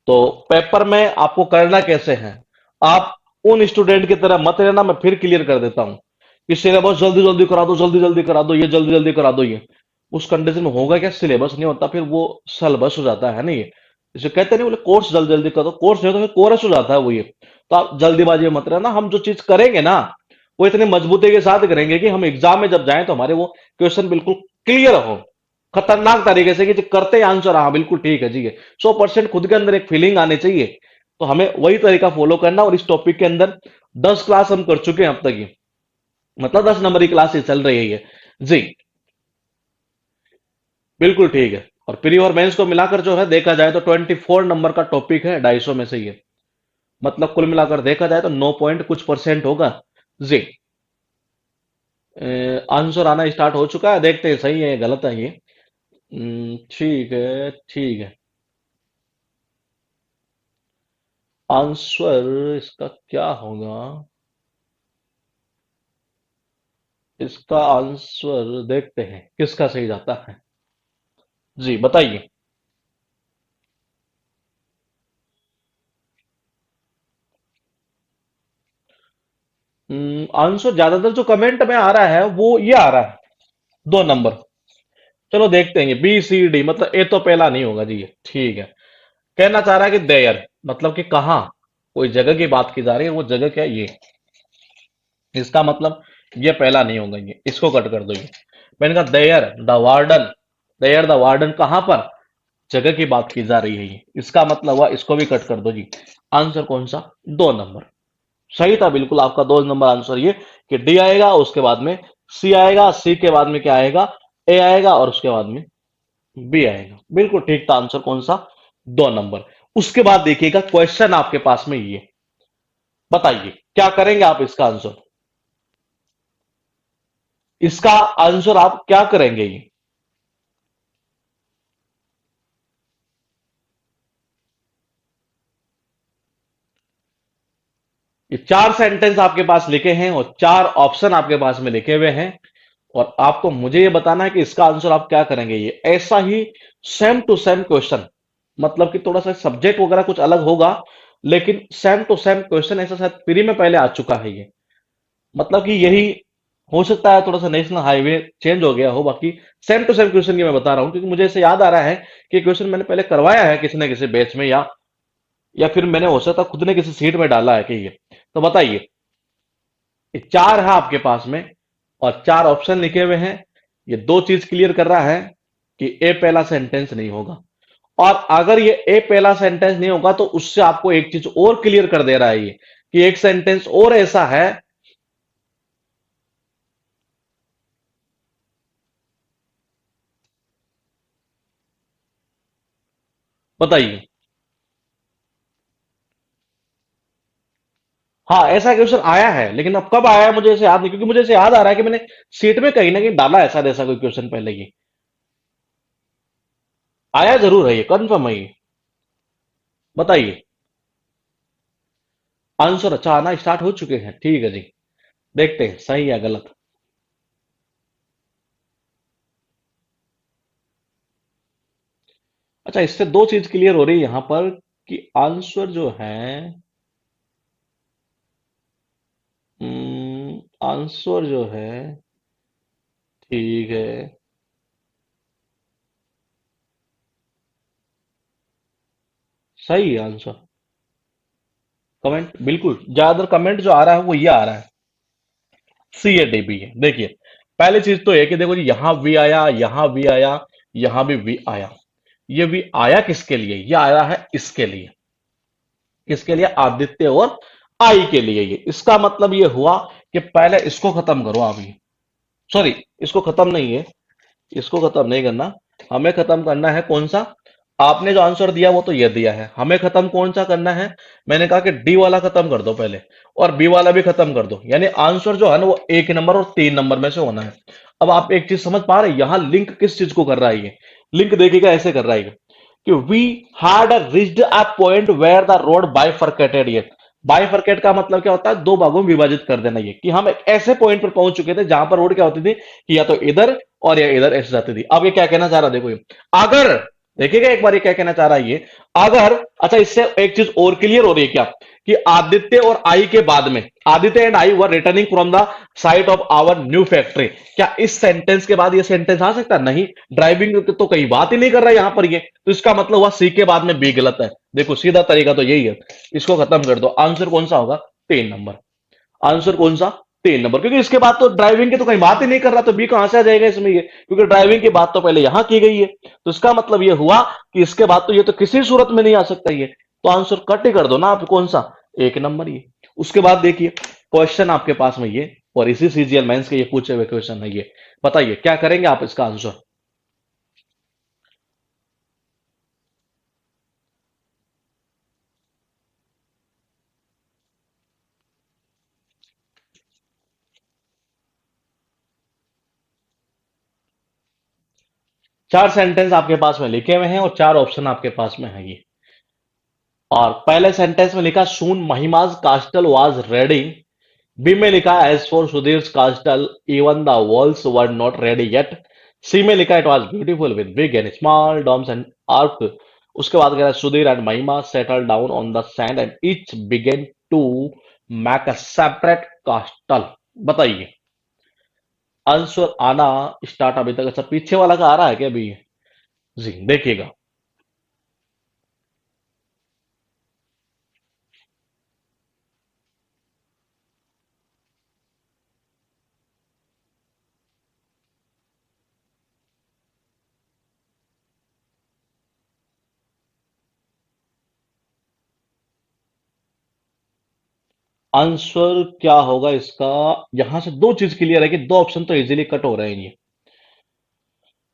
तो पेपर में आपको करना कैसे है, आप उन स्टूडेंट की तरह मत रहना, मैं फिर क्लियर कर देता हूं कि सिलेबस जल्दी जल्दी करा दो, जल्दी जल्दी करा दो, ये जल्दी जल्दी करा दो ये। उस कंडीशन में होगा क्या, सिलेबस नहीं होता, फिर वो सलबस हो जाता है ना ये। इसे कहते नहीं, बोले कोर्स जल्दी जल्दी कर दो, कोर्स नहीं होता फिर कोरस हो जाता है वो ये। तो आप जल्दीबाजी में मत रहना, हम जो चीज करेंगे ना वो इतनी मजबूती के साथ करेंगे कि हम एग्जाम में जब जाएं तो हमारे वो क्वेश्चन बिल्कुल क्लियर हो, खतरनाक तरीके से, कि जो करते ही आंसर, हाँ बिल्कुल ठीक है जी है। 100% खुद के अंदर एक फीलिंग आनी चाहिए। तो हमें वही तरीका फॉलो करना, और इस टॉपिक के अंदर 10 क्लास हम कर चुके हैं अब तक ही, मतलब 10 नंबर की क्लास ये चल रही है ये। जी बिल्कुल ठीक है। और प्री और मेंस को मिलाकर जो है देखा जाए तो 24 नंबर का टॉपिक है 250 में से ये, मतलब कुल मिलाकर देखा जाए तो 9 पॉइंट कुछ % होगा जी। आंसर आना स्टार्ट हो चुका है, देखते हैं सही है गलत है ये। ठीक है ठीक है। आंसर इसका क्या होगा? इसका आंसर देखते हैं किसका सही जाता है। जी बताइए। आंसर ज्यादातर जो कमेंट में आ रहा है वो ये आ रहा है, 2 नंबर। चलो देखते हैं, बी सी डी, मतलब ए तो पहला नहीं होगा जी ये। ठीक है। कहना चाह रहा है कि देयर, मतलब कि कहाँ, कोई जगह की बात की जा रही है, वो जगह क्या है ये। इसका मतलब ये पहला नहीं होगा ये, इसको कट कर दो ये। मैंने कहा there the warden, there the warden कहां पर, जगह की बात की जा रही है ये, इसका मतलब हुआ इसको भी कट कर दो जी। आंसर कौन सा? 2 नंबर। सही था बिल्कुल आपका 2 नंबर आंसर ये, कि डी आएगा, उसके बाद में सी आएगा, सी के बाद में क्या आएगा, ए आएगा, और उसके बाद में बी आएगा। बिल्कुल ठीक था आंसर कौन सा? 2 नंबर। उसके बाद देखिएगा क्वेश्चन आपके पास में ये। बताइए क्या करेंगे आप इसका आंसर, इसका आंसर आप क्या करेंगे ये। ये 4 सेंटेंस आपके पास लिखे हैं और 4 ऑप्शन आपके पास में लिखे हुए हैं, और आपको मुझे ये बताना है कि इसका आंसर आप क्या करेंगे ये। ऐसा ही सेम टू सेम क्वेश्चन, मतलब कि थोड़ा सा सब्जेक्ट वगैरह कुछ अलग होगा, लेकिन सेम टू सेम क्वेश्चन ऐसा शायद प्री में पहले आ चुका है ये। मतलब कि यही हो सकता है, थोड़ा सा नेशनल हाईवे चेंज हो गया हो, बाकी सेम टू सेम क्वेश्चन ये मैं बता रहा हूं, क्योंकि मुझे ऐसे याद आ रहा है कि क्वेश्चन मैंने पहले करवाया है किसी न किसी बैच में, या या फिर मैंने हो सकता खुद ने किसी सीट में डाला है कि ये। तो बताइए, ये चार है आपके पास में और चार ऑप्शन लिखे हुए हैं। ये दो चीज क्लियर कर रहा है कि ए पहला सेंटेंस नहीं होगा। और अगर ये ए पहला सेंटेंस नहीं होगा तो उससे आपको एक चीज और क्लियर कर दे रहा है ये, कि एक सेंटेंस और ऐसा है। बताइए। हाँ, ऐसा क्वेश्चन आया है, लेकिन अब कब आया है मुझे ऐसे याद नहीं, क्योंकि मुझे ऐसे याद आ रहा है कि मैंने सीट में कहीं ना कहीं डाला है शायद ऐसा कोई क्वेश्चन पहले ही। आया जरूर है, ये कंफर्म है ये। बताइए। आंसर अच्छा आना स्टार्ट हो चुके हैं, ठीक है जी। देखते हैं सही या गलत। अच्छा, इससे दो चीज क्लियर हो रही है यहां पर, कि आंसर जो है, आंसर जो है, ठीक है। सही है आंसर। कमेंट बिल्कुल, ज्यादातर कमेंट जो आ रहा है वो ये आ रहा है, सी ए डी बी है। देखिए, पहली चीज तो है कि देखो जी, यहां वी आया, यहां वी आया, यहां भी वी आया। ये वी आया किसके लिए? ये आया है इसके लिए। किसके लिए? आदित्य और आई के लिए। ये इसका मतलब ये हुआ कि पहले इसको खत्म करो आप ये। सॉरी, इसको खत्म नहीं है, इसको खत्म नहीं करना। हमें खत्म करना है कौन सा? आपने जो आंसर दिया वो तो ये दिया है, हमें खत्म कौन सा करना है? मैंने कहा कि डी वाला खत्म कर दो पहले, और बी वाला भी खत्म कर दो। यानी आंसर जो है ना वो एक नंबर और तीन नंबर में से होना है। अब आप एक चीज समझ पा रहे हैं, यहां लिंक किस चीज को कर रहा है ये? लिंक देखिएगा, ऐसे कर रहा है ये, कि we had reached a point where the road bifurcated. ये बाइफरकेट का मतलब क्या होता है? दो भागों में विभाजित कर देना। ये कि हम एक ऐसे पॉइंट पर पहुंच चुके थे जहां पर रोड क्या होती थी, कि या तो इधर और या इधर ऐसे जाती थी। अब ये क्या कहना चाह रहा है, देखो ये, अगर, देखिएगा एक बार ये क्या कहना चाह रहा है ये, अगर, अच्छा इससे एक चीज और क्लियर हो रही है क्या, कि आदित्य और आई के बाद में, Aditya and I were returning from the site of our new factory, क्या इस सेंटेंस के बाद ये सेंटेंस आ सकता? नहीं, ड्राइविंग तो कहीं बात ही नहीं कर रहा है यहां पर ये, तो इसका मतलब हुआ सी के बाद में बी गलत है। देखो सीधा तरीका तो यही है, इसको खत्म कर दो। आंसर कौन सा होगा? 3 नंबर। आंसर कौन सा? 3 नंबर, क्योंकि इसके बाद तो ड्राइविंग की तो कहीं बात ही नहीं कर रहा, तो बी कहां से आ जाएगा इसमें ये, क्योंकि ड्राइविंग की बात तो पहले यहां की गई है। तो इसका मतलब ये हुआ कि इसके बाद तो ये तो किसी सूरत में नहीं आ सकता ये, तो आंसर कट ही कर दो ना आप, कौन सा? 1 नंबर ये। उसके बाद देखिए, क्वेश्चन आपके पास में ये, और इसी सीजीएल मेंस के ये पूछे हुए क्वेश्चन है ये। बताइए क्या करेंगे आप इसका आंसर? चार सेंटेंस आपके पास में लिखे हुए हैं और चार ऑप्शन आपके पास में है ये। और पहले सेंटेंस में लिखा soon Mahima's castle was ready. B में लिखा as for Sudhir castle even the walls were not ready yet. C में लिखा it was beautiful with big and small domes and arch. उसके बाद कह रहा है Sudhir and Mahima settle down on the sand and each began to make a separate castle. बताइए, answer आना start अभी तक। अच्छा, पीछे वाला का आ रहा है क्या अभी? जी देखिएगा। आंसर क्या होगा इसका? यहां से दो चीज क्लियर है कि दो ऑप्शन तो इजीली कट हो रहे हैं ये,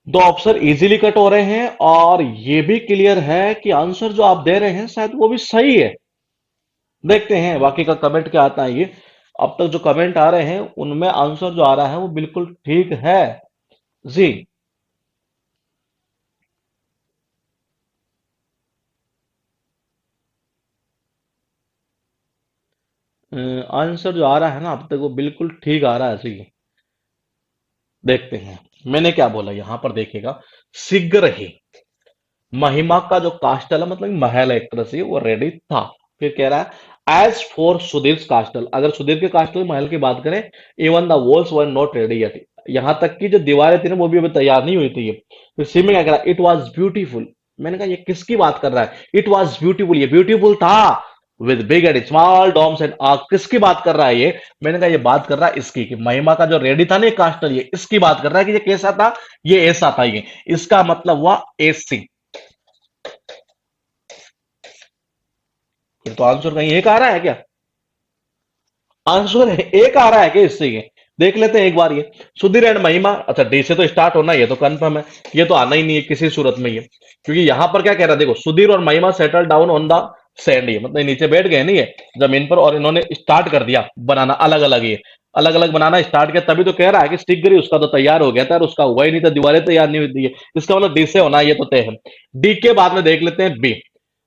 दो ऑप्शन इजीली कट हो रहे हैं, और ये भी क्लियर है कि आंसर जो आप दे रहे हैं शायद वो भी सही है। देखते हैं बाकी का कमेंट क्या आता है ये। अब तक जो कमेंट आ रहे हैं उनमें आंसर जो आ रहा है वो बिल्कुल ठीक है जी। आंसर जो आ रहा है ना अब तक वो बिल्कुल ठीक आ रहा है जी। देखते हैं, मैंने क्या बोला यहां पर, देखिएगा, शीघ्र ही महिमा का जो कास्टल है, मतलब महल है एक तरह से, वो रेडी था। फिर कह रहा है एज फॉर सुधीर कास्टल, अगर सुधीर के कास्टल महल की बात करें, even the walls were not ready yet, यहां तक कि जो दीवारें थी ना वो भी अभी तैयार नहीं हुई थी ये। फिर सी में क्या कह रहा है? इट वॉज ब्यूटीफुल मैंने कहा ये किसकी बात कर रहा है? इट वॉज ब्यूटीफुल, ये ब्यूटीफुल था with big and small domes and arc. किसकी बात कर रहा है ये? मैंने कहा ये बात कर रहा है इसकी, कि महिमा का जो रेडी था ना कास्टर, ये इसकी बात कर रहा है कि ये कैसा था, ये ऐसा था। ये इसका मतलब हुआ एसी। फिर तो आंसर कहीं एक आ रहा है क्या? आंसर एक आ रहा है क्या इससे? ये देख लेते हैं एक बार। ये सुधीर एंड महिमा, अच्छा डी से तो स्टार्ट होना, ये तो कंफर्म है। ये तो आना ही नहीं है किसी सूरत में ये, क्योंकि यहां पर क्या कह रहा है देखो, सुधीर और महिमा settle down on the sand. ये मतलब नीचे बैठ गए नहीं है जमीन पर, और इन्होंने स्टार्ट कर दिया बनाना अलग अलग। ये अलग अलग बनाना स्टार्ट किया, तभी तो कह रहा है कि स्टिक गरी उसका तो तैयार हो गया था, और उसका हुआ ही नहीं था, दीवारें तैयार नहीं हुई थी। इसका मतलब डी से होना, ये तो तय है। डी के बाद में देख लेते हैं बी,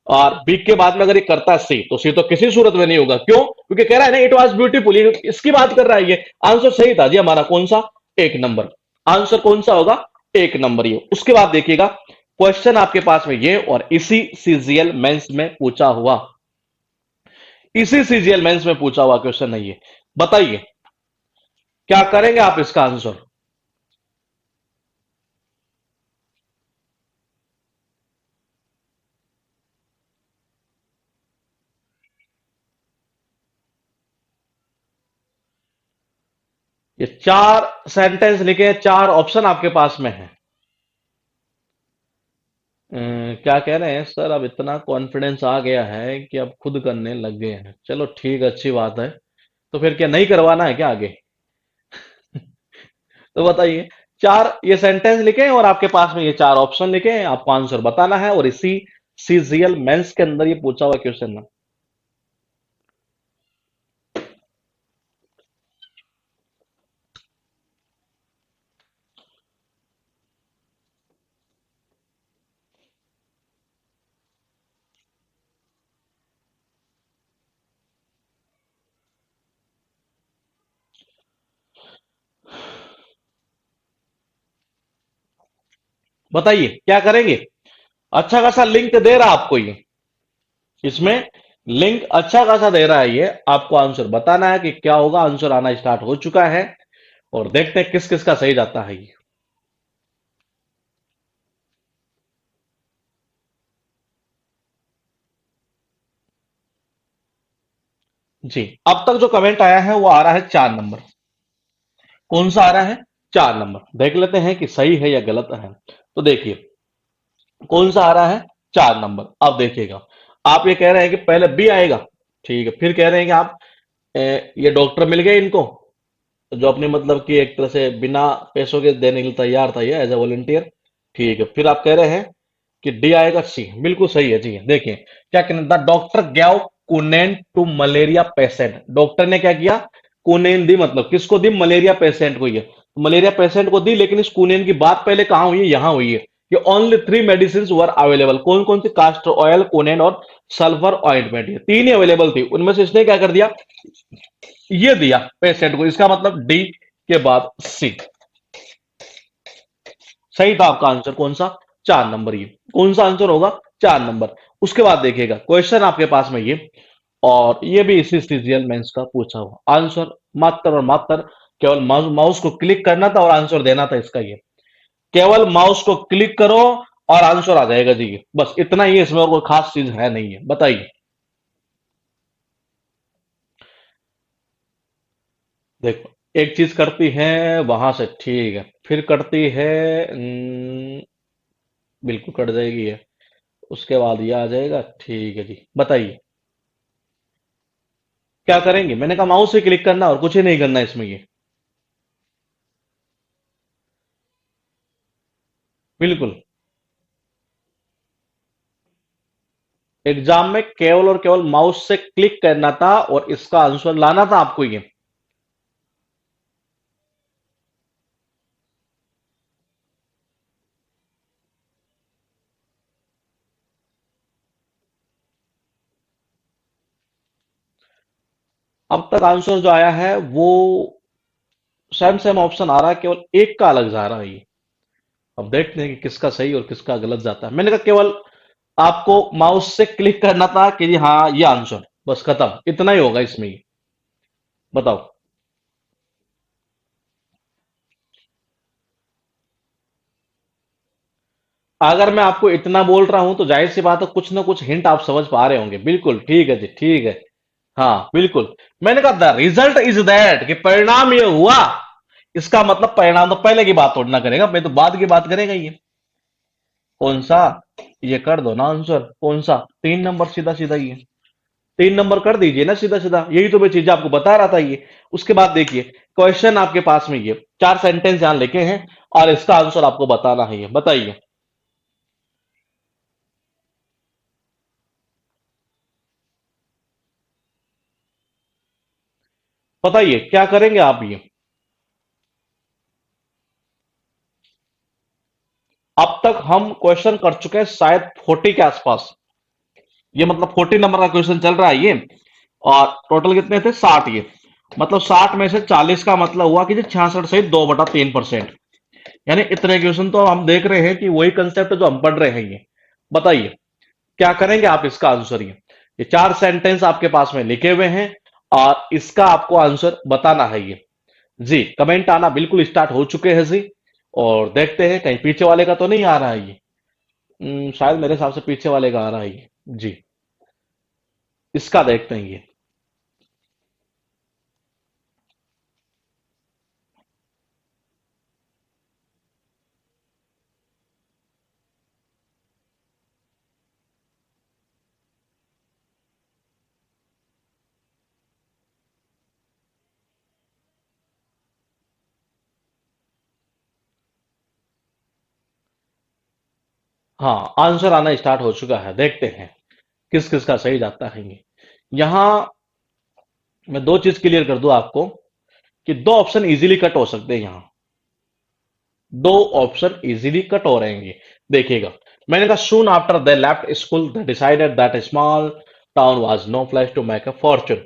और बी के बाद में अगर ये करता है सी, तो सी तो किसी सूरत में नहीं होगा। क्यों? क्योंकि कह रहा है ना इट वॉज ब्यूटीफुल, इसकी बात कर रहा है ये। आंसर सही था जी हमारा, कौन सा? एक नंबर। आंसर कौन सा होगा? एक नंबर। ये उसके बाद देखिएगा क्वेश्चन आपके पास में ये, और इसी सीजीएल मेंस में पूछा हुआ, इसी सीजीएल मेंस में पूछा हुआ क्वेश्चन है ये। बताइए क्या करेंगे आप इसका आंसर? ये चार सेंटेंस लिखे, चार ऑप्शन आपके पास में है। क्या कह रहे हैं सर? अब इतना कॉन्फिडेंस आ गया है कि अब खुद करने लग गए हैं। चलो ठीक, अच्छी बात है। तो फिर क्या नहीं करवाना है क्या आगे? तो बताइए, चार ये सेंटेंस लिखे और आपके पास में ये चार ऑप्शन लिखे हैं, आपको आंसर बताना है, और इसी सीजीएल मेंस के अंदर ये पूछा हुआ क्वेश्चन है। बताइए क्या करेंगे? अच्छा खासा लिंक दे रहा आपको ये, इसमें लिंक अच्छा खासा दे रहा है ये। आपको आंसर बताना है कि क्या होगा। आंसर आना स्टार्ट हो चुका है, और देखते हैं किस किस का सही जाता है ये। जी, अब तक जो कमेंट आया है वो आ रहा है 4 नंबर। कौन सा आ रहा है? 4 नंबर। देख लेते हैं कि सही है या गलत है। तो देखिए कौन सा आ रहा है? 4 नंबर। अब देखिएगा, आप ये कह रहे हैं कि पहले बी आएगा, ठीक है। फिर कह रहे हैं कि आप ये डॉक्टर मिल गए इनको, जो अपने मतलब कि एक तरह से बिना पैसों के देने के लिए तैयार था ये, एज ए वॉलंटियर, ठीक है। फिर आप कह रहे हैं कि डी आएगा, सी बिल्कुल सही है जी। देखिए क्या कहना, the doctor gave quinine to malaria patient. Doctor ने क्या किया? कुनेन दी, मतलब किसको दी? मलेरिया पेशेंट को। ये मलेरिया पेशेंट को दी, लेकिन इस कुनेन की बात पहले कहां हुई है? यहां हुई है। ये ओनली 3 मेडिसिन वर अवेलेबल। कौन कौन सी? कास्टर ऑयल, कुनेन और सल्फर ऑइंटमेंट। ये तीन ही अवेलेबल थी, उनमें से इसने क्या कर दिया? ये दिया पेशेंट को। इसका मतलब डी के बाद सी सही था आपका आंसर। कौन सा? 4 नंबर। ये कौन सा आंसर होगा? 4 नंबर। उसके बाद देखिएगा क्वेश्चन आपके पास में ये, और ये भी इसी सीजीएल मेंस का पूछा हुआ आंसर। मात्र और मात्र केवल माउस को क्लिक करना था और आंसर देना था इसका। ये केवल माउस को क्लिक करो और आंसर आ जाएगा जी। ये बस इतना ही है, इसमें और कोई खास चीज है नहीं है। बताइए। देखो एक चीज करती है वहां से, ठीक है, फिर करती है, बिल्कुल कट जाएगी ये। उसके बाद ये आ जाएगा, ठीक है जी। बताइए क्या करेंगे? मैंने कहा माउस से क्लिक करना और कुछ ही नहीं करना इसमें ये। बिल्कुल। एग्जाम में केवल और केवल माउस से क्लिक करना था और इसका आंसर लाना था आपको ये। अब तक आंसर जो आया है वो सेम सेम ऑप्शन आ रहा है, केवल एक का अलग जा रहा है ये। अब देखते हैं कि किसका सही और किसका गलत जाता है। मैंने कहा केवल आपको माउस से क्लिक करना था कि जी हाँ ये आंसर, बस खत्म, इतना ही होगा इसमें ही। बताओ। अगर मैं आपको इतना बोल रहा हूं तो जाहिर सी बात है कुछ ना कुछ हिंट आप समझ पा रहे होंगे। बिल्कुल ठीक है जी, ठीक है। हाँ बिल्कुल। मैंने कहा द रिजल्ट इज दैट, कि परिणाम ये हुआ। इसका मतलब परिणाम तो पहले की बात थोड़ी ना करेगा, मैं तो बाद की बात करेगा ये। कौन सा? ये कर दो ना आंसर, कौन सा? 3 नंबर, सीधा सीधा ये। 3 नंबर कर दीजिए ना सीधा सीधा, यही तो मैं चीजें आपको बता रहा था ये। उसके बाद देखिए, क्वेश्चन आपके पास में ये 4 सेंटेंस यहां लिखे हैं, और इसका आंसर आपको बताना है, ये बताइए। बताइए क्या करेंगे आप ये। अब तक हम क्वेश्चन कर चुके हैं शायद 40 के आसपास। ये मतलब 40 नंबर का क्वेश्चन चल रहा है ये। और टोटल कितने थे? 60 ये। मतलब 60 में से 40 का मतलब हुआ कि 66 से 2/3%। यानी इतने क्वेश्चन तो हम देख रहे हैं कि वही कंसेप्ट जो हम पढ़ रहे हैं ये। बताइए क्या करेंगे आप इसका आंसर। ये 4 सेंटेंस आपके पास में लिखे हुए हैं, और इसका आपको आंसर बताना है ये। जी, कमेंट आना बिल्कुल स्टार्ट हो चुके हैं जी। और देखते हैं कहीं पीछे वाले का तो नहीं आ रहा है ये। शायद मेरे हिसाब से पीछे वाले का आ रहा है ये। जी, इसका देखते हैं ये। हाँ, आंसर आना स्टार्ट हो चुका है, देखते हैं किस किस का सही जाता है ये। यहां मैं दो चीज क्लियर कर दूं आपको, कि दो ऑप्शन इजीली कट हो सकते हैं यहां। दो ऑप्शन इजीली कट हो रहे हैं ये। देखिएगा, मैंने कहा soon after they left school they decided that small town was no place to make a fortune.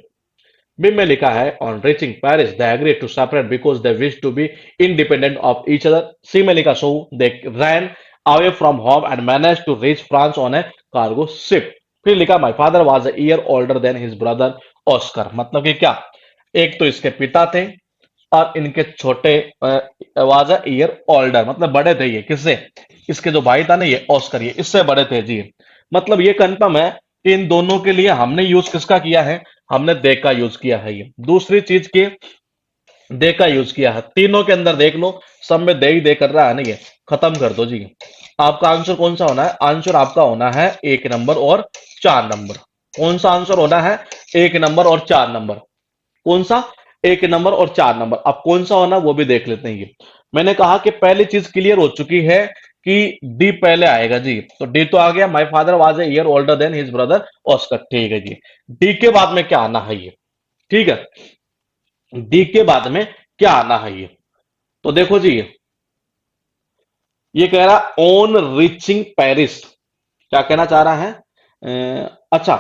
B में लिखा है on reaching Paris they agree to separate because they wish to be independent of each other. C में लिखा so they ran away from home and manage to reach France on a cargo ship. फिर लिखा my father was a year older than his brother Oscar. मतलब कि क्या, एक तो इसके पिता थे, और इनके छोटे वाज अ ईयर ओल्डर, मतलब बड़े थे ये किससे? इसके जो भाई था ना ये ऑस्कर, ये इससे बड़े थे जी। मतलब ये कंफर्म है कि इन दोनों के लिए हमने यूज किसका किया है? हमने दे का यूज किया है ये। दूसरी चीज की, दे का यूज किया है। तीनों के अंदर देख लो, सब में दे ही दे कर रहा है ना ये। खत्म कर दो जी। आपका आंसर कौन सा होना है? आंसर आपका होना है 1 नंबर और 4 नंबर। कौन सा आंसर होना है? 1 नंबर और 4 नंबर। कौन सा? 1 नंबर और 4 नंबर। अब कौन सा होना वो भी देख लेते हैं ये। मैंने कहा कि पहली चीज क्लियर हो चुकी है कि डी पहले आएगा जी। तो डी तो आ गया, my father was a year older than his brother Oscar. ठीक है जी। डी के बाद में क्या आना है ये? ठीक है, डी के बाद में क्या आना है ये? तो देखो जी, ये कह रहा ऑन रीचिंग पेरिस। क्या कहना चाह रहा है? अच्छा,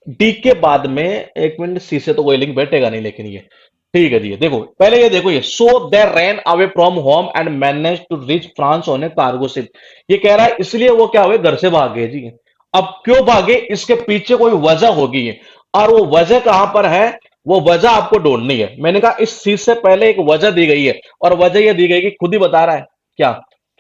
डी के बाद में, एक मिनट, सी से तो कोई लिंक बैठेगा नहीं, लेकिन ये ठीक है जी। देखो पहले ये देखो, ये so they ran away from home and manage to reach France on a cargo ship. ये कह रहा है इसलिए वो क्या हुए, घर से भाग गए जी। अब क्यों भागे, इसके पीछे कोई वजह होगी है। और वो वजह कहां पर है? वो वजह आपको ढूंढनी है। मैंने कहा इस चीज से पहले एक वजह दी गई है, और वजह ये दी गई कि खुद ही बता रहा है क्या,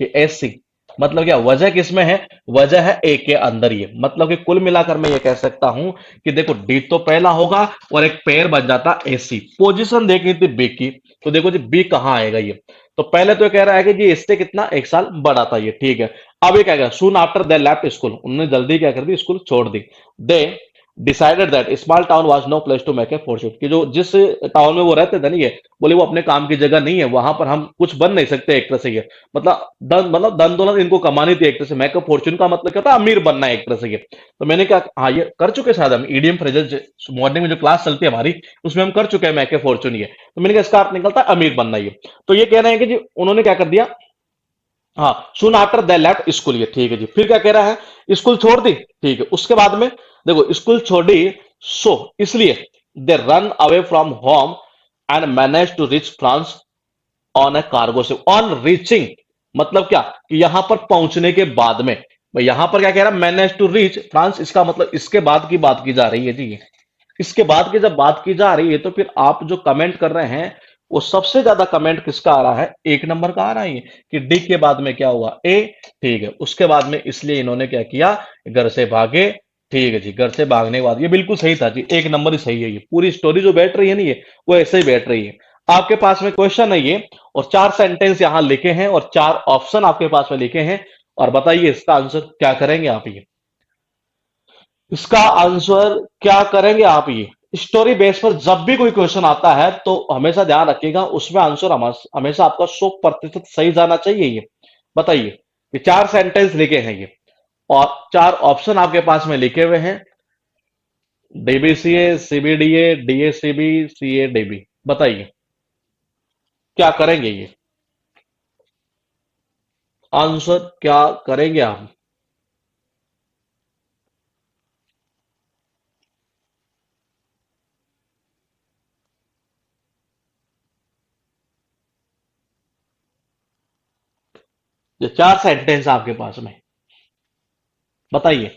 कि ऐसी। मतलब क्या वजह किसमें है? वजह है ए के अंदर ये। मतलब कि कुल मिलाकर मैं ये कह सकता हूं कि देखो डी तो पहला होगा, और एक पेयर बन जाता एसी। पोजीशन देखनी थी बी की, तो देखो जी बी कहां आएगा ये। तो पहले तो ये कह रहा है कि जी इससे कितना, 1 साल बड़ा था ये। ठीक है, अब ये क्या कहेगा, soon after they left school, उन्होंने जल्दी क्या कर दी, स्कूल छोड़ दी। They decided that small town was no place to make a fortune, कि जो जिस टाउन में वो रहते थे ना ये, बोले वो अपने काम की जगह नहीं है, वहां पर हम कुछ बन नहीं सकते एक तरह से ये। मतलब धन दौलत इनको कमानी थी एक तरह से। मेकअप फॉर्च्यून का मतलब क्या था, अमीर बनना है एक तरह से ये। तो मैंने क्या, हाँ ये कर चुके शायद हम ईडीएम फ्रेजेस, मॉर्निंग में जो क्लास चलती है हमारी, उसमें हम कर चुके हैं मेकअप फॉर्च्यून ये। तो मैंने कहा इसका अर्थ निकलता है अमीर बनना ये। तो ये कह रहे हैं कि जी उन्होंने क्या कर दिया, हाँ सुन आफ्टर द लेफ्ट स्कूल, ये ठीक है जी। फिर क्या कह रहा है, स्कूल छोड़ दी। ठीक है, उसके बाद में देखो स्कूल छोड़ी, सो इसलिए they run away from home and manage to reach France on a cargo ship. On reaching मतलब क्या, कि यहां पर पहुंचने के बाद में, भाई यहां पर क्या कह रहा है, मैनेज टू रीच फ्रांस, इसका मतलब इसके बाद की बात की जा रही है जी। इसके बाद की जब बात की जा रही है, तो फिर आप जो कमेंट कर रहे हैं वो सबसे ज्यादा कमेंट किसका आ रहा है, एक नंबर का आ रहा है कि डी के बाद में क्या हुआ, ए। ठीक है, उसके बाद में इसलिए इन्होंने क्या किया, घर से भागे। ठीक है जी, घर से भागने के बाद ये बिल्कुल सही था जी, एक नंबर ही सही है, ये पूरी स्टोरी जो बैठ रही है ना, ये वो ऐसे ही बैठ रही है। आपके पास में क्वेश्चन है ये, और 4 सेंटेंस यहां लिखे हैं और 4 ऑप्शन आपके पास में लिखे हैं, और बताइए इसका आंसर क्या करेंगे आप ये, इसका आंसर क्या करेंगे आप ये। स्टोरी बेस पर जब भी कोई क्वेश्चन आता है तो हमेशा ध्यान रखिएगा, उसमें आंसर हमेशा आपका 100% सही जाना चाहिए ये। बताइए, ये 4 सेंटेंस लिखे हैं ये, और 4 ऑप्शन आपके पास में लिखे हुए हैं, डीबीसीए, सीबीडीए, डीएसीबी, सीए डीबी। बताइए क्या करेंगे ये, आंसर क्या करेंगे आप। ये 4 सेंटेंस आपके पास में, बताइए।